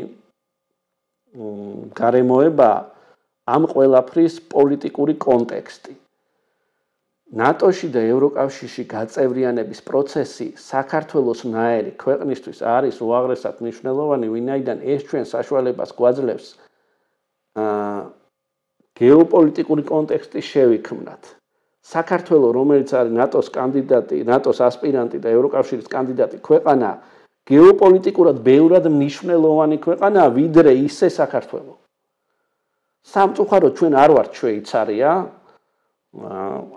გარემოება ამ ყველაფრის პოლიტიკური კონტექსტი. ნატოში და ევროკავშირში გაწევრიანების პროცესი საქართველოსნაირი ქვეყნისთვის არის უაღრესად მნიშვნელოვანი, ვინაიდან ეს ჩვენ საშუალებას გვაძლევს გეოპოლიტიკური კონტექსტი შევიქმნათ. საქართველო, რომელიც არის ნატოს კანდიდატი, ნატოს ასპირანტი და ევროკავშირის კანდიდატი ქვეყანა, გეოპოლიტიკურად ბევრად მნიშვნელოვანი ქვეყანაა, ვიდრე ისე საქართველო. სამწუხაროდ ჩვენ არ ვართ შვეიცარია,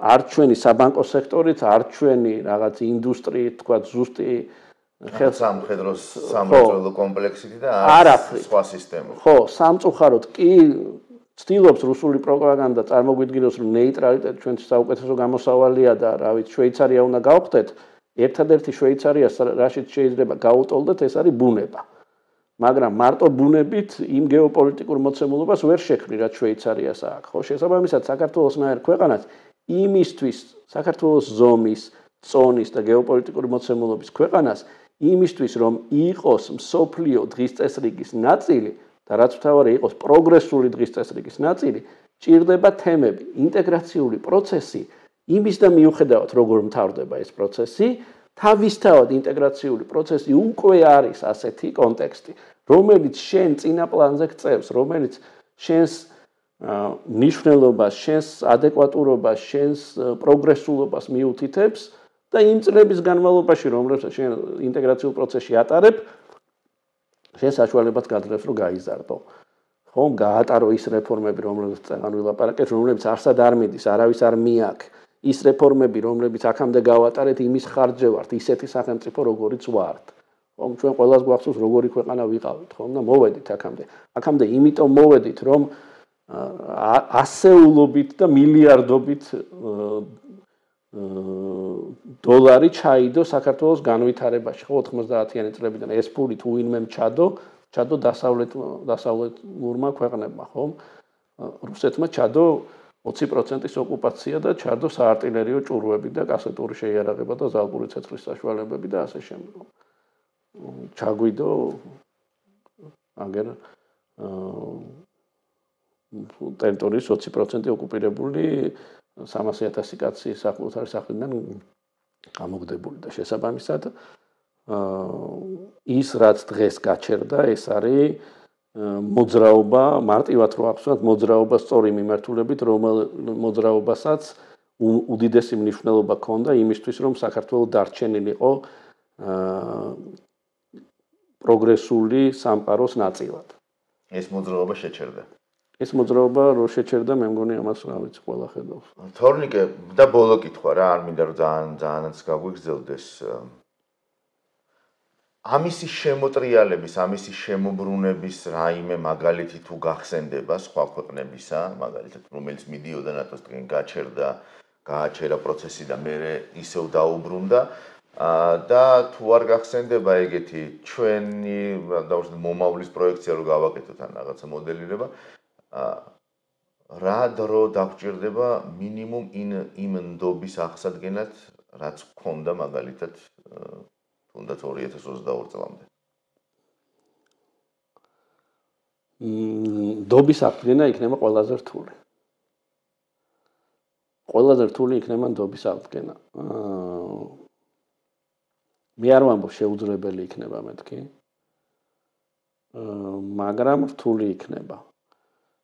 არ ჩვენი საბანკო სექტორით, არ ჩვენი რაღაც ინდუსტრიით, თქვა ზუსტი ხელსამხედრო სამრეწველო კომპლექსით და სხვა სისტემა. ხო, სამწუხაროდ კი ცდილობს რუსული პროპაგანდა წარმოგვიდგინოს, რომ ნეიტრალიტეტი ჩვენთვის საუკეთესო გამოსავალია და რა ვიცი, შვეიცარია უნდა გავხდეთ. ერთადერთი შვეიცარია, რაშიც შეიძლება გაუტოლდეთ, ეს არის ბუნება. მაგრამ მარტო ბუნებით იმ გეოპოლიტიკურ მოცემულობას ვერ შექმნი, რაც შვეიცარიას აქვს. ხო, შესაბამისად, საქართველოსნაირ ქვეყანას იმისთვის, საქართველოს ზომის, წონის და გეოპოლიტიკური მოცემულობის ქვეყანას, იმისთვის, რომ იყოს მსოფლიო დღის წესრიგის ნაწილი და რაც მთავარი იყოს პროგრესული დღის წესრიგის ნაწილი, ჭირდება თემები, ინტეგრაციული პროცესი, იმის და მიუხედავად როგორ მთავრდება ეს პროცესი, თავისთავად ინტეგრაციული პროცესი უკვე არის ასეთი კონტექსტი, რომელიც შენ წინა პლანზე გწევს, რომელიც შენს მნიშვნელობას, შენს ადეკვატურობას, შენს პროგრესულობას მიუთითებს და იმ წლების განმავლობაში, რომლებსაც შენ ინტეგრაციულ პროცესში ატარებ, შენ საშუალებას გაძლევს, რომ გაიზარდო. ხომ, გაატარო ის რეფორმები, რომლებსაც წეგან ვილაპარაკეთ, რომლებიც არსად არ მიდის, არავის არ მიაქვს. ის რეფორმები, რომლებიც აქამდე გავატარეთ, იმის ხარჯზე ვართ, ისეთი სახელმწიფო, როგორიც ვართ. ხომ, ჩვენ ყველას გვახსოვს, როგორი ქვეყანა ვიყავით, ხომ, და მოვედით აქამდე. აქამდე იმიტომ მოვედით, რომ ასეულობით და მილიარდობით დოლარი ჩაიდო საქართველოს განვითარებაში, ხო, 90-იანი წლებიდან ეს ფული თუ ვინმემ ჩადო დასავლეთურმა ქვეყნებმა, ხო? რუსეთმა ჩადო 20%-ის ოკუპაცია და ჩადო საარტილერიო ჭურვები და კასეტური შეიარაღება და ზალპური ცეცხლის საშუალებები და ასე შემდეგ. ჩაგვიდო აგერ ტერიტორიის 20% ოკუპირებული 300,000 კაცი საკუთარი სახლიდან გამოგდებული და შესაბამისად ის რაც დღეს გაჩერდა, ეს არის მოძრაობა, მარტივად რო ახსნათ, მოძრაობა სწორი მიმართულებით, მოძრაობასაც უდიდესი მნიშვნელობა ჰქონდა იმისთვის, რომ საქართველოს დარჩენილიყო პროგრესული სამყაროს ნაწილად. ეს მოძრაობა შეჩერდა. ეს მოძრაობა რო შეჩერდა, მე მგონი ამას რა ვიცი, ყველა ხედავს. თორნიკე და ბოლო კითხვა რა, არ მინდა რომ ძალიანაც გაგვიგზელდეს. ამისი შემოტრიალების, ამისი შემოbrunების რაიმე მაგალითი თუ გახსენდება სხვა ქვეყნებისა, მაგალითად, რომელიც მიდიოდა ნატოსთან გააჩერა პროცესი და მერე ისევ დაუბრუნდა და თუ არ გახსენდება ეგეთი ჩვენი დავუშვათ მომავლის პროექცია რო გავაკეთოთ ან რაღაცა მოდელირება, რა დრო დაგჭირდება მინიმუმ იმ ნდობის აღსადგენად, რაც გქონდა მაგალითად თუნდაც 2022 წლამდე. ნდობის აღდგენა იქნება ყველაზე რთული. ყველაზე რთული იქნება ნდობის აღდგენა. მე არ ვამბობ შეუძლებელი იქნება მეთქი. მაგრამ რთული იქნება.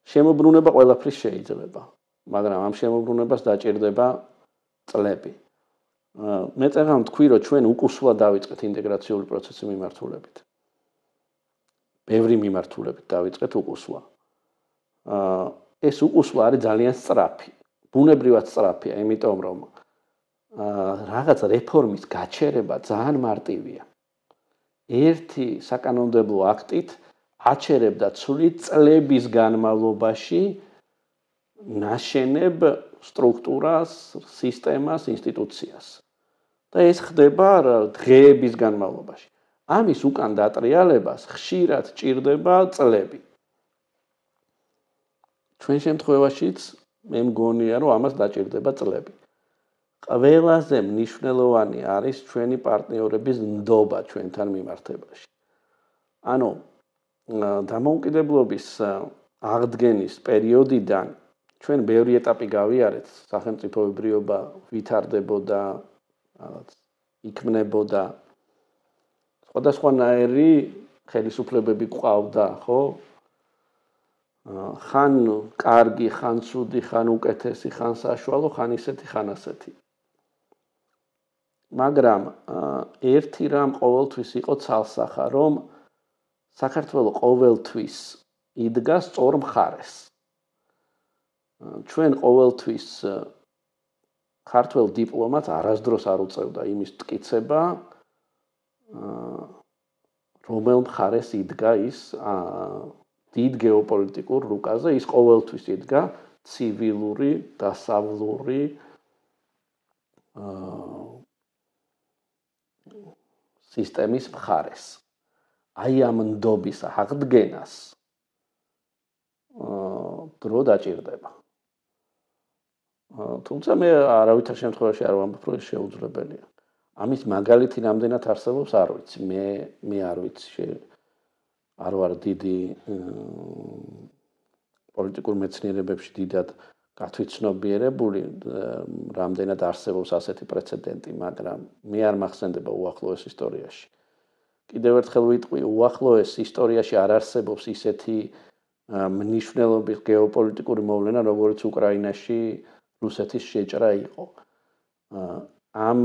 შემოbrunება ყველაფრის შეიძლება, მაგრამ ამ შემოbrunებას დაჭირდება წლები. მე წეგან თქვი, რომ ჩვენ უკუსლა დავიწყეთ ინტეგრაციული პროცესის მიმართულებით. ბევრი მიმართულებით დავიწყეთ უკუსლა. ეს უკუსლა არის ძალიან სწრაფი. ბუნებრივად სწრაფია, იმიტომ რომ რაღაც რეფორმის გაჩერება ძალიან მარტივია. ერთი საკანონმდებლო აქტით აჩერებდა ცვლით წლების განმავლობაში ნაშენებ სტრუქტურას, სისტემას, ინსტიტუციას. და ეს ხდება დღეების განმავლობაში. ამის უკან დატრიალებას ხშირად ჭირდება წლები. ჩვენ შემთხვევაშიც მე მგონია, რომ ამას დაჭირდება წლები. ყველაზე მნიშვნელოვანი არის ჩვენი პარტნიორების ნდობა ჩვენთან მიმართებაში. ანუ დამოუკიდებლობის აღდგენის პერიოდიდან ჩვენ ბევრი ეტაპი გავიარეთ, სახელმწიფოებრიობა ვითარდებოდა, იქმნებოდა. სხვადასხვანაირი ხელისუფლებები გვყავდა, ხო? ხან კარგი, ხან ცუდი, ხან უკეთესი, ხან საშუალო, ხან ისეთი, ხან ასეთი. მაგრამ ერთი რამ ყოველთვის იყო ცალსახა, რომ საქართველოს ყოველთვის იდგა სწორ მხარეს. ჩვენ ყოველთვის ქართველ დიპლომატს არასდროს არ უწევდა იმის მტკიცება, რომელ მხარეს იდგა ის დიდ გეოპოლიტიკურ რუკაზე, ის ყოველთვის იდგა ცივილური, დასავლური სისტემის მხარეს. აი ამ ნდობის აღდგენას დრო დაჭირდება. თუმცა მე არავითარ შემთხვევაში არ ვამბობ, რომ შეუძლებელია. ამის მაგალითი რამდენად არსებობს, არ ვიცი. მე არ ვიცი. არ ვარ დიდი პოლიტიკურ მეცნიერებებში დიდად გათვითცნობიერებული, რამდენად არსებობს ასეთი პრეცედენტი, მაგრამ მე არ მახსენდება უახლოეს ისტორიაში. კიდევ ერთხელ ვიტყვი, უახლოეს ისტორიაში არ არსებობს ისეთი მნიშვნელობის გეოპოლიტიკური მოვლენა, როგორც უკრაინაში რუსეთის შეჭრა იყო. ამ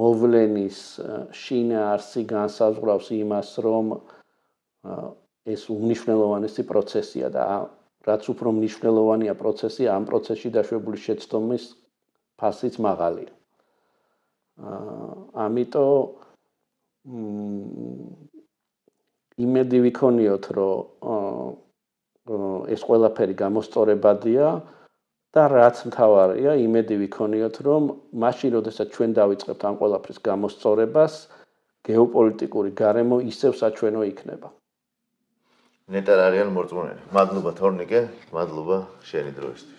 მოვლენის შინაარსი განსაზღვრავს იმას, რომ ეს უმნიშვნელოვანესი პროცესია და რაც უფრო მნიშვნელოვანია პროცესი, ამ პროცესში დაშვებული შეცდომის ფასიც მაღალია. ამიტომ იმედი ვიქონიოთ, რომ ეს ყველაფერი გამოსწორებადია და რაც მთავარია, იმედი ვიქონიოთ, რომ მაშინ, როდესაც ჩვენ დავიწყებთ ამ ყველაფრის გამოსწორებას, გეოპოლიტიკური გარემო ისევ საჩვენო იქნება. ნეტარ არიან მორწმუნენი. მადლობა თორნიკე, მადლობა შენი დროისთვის.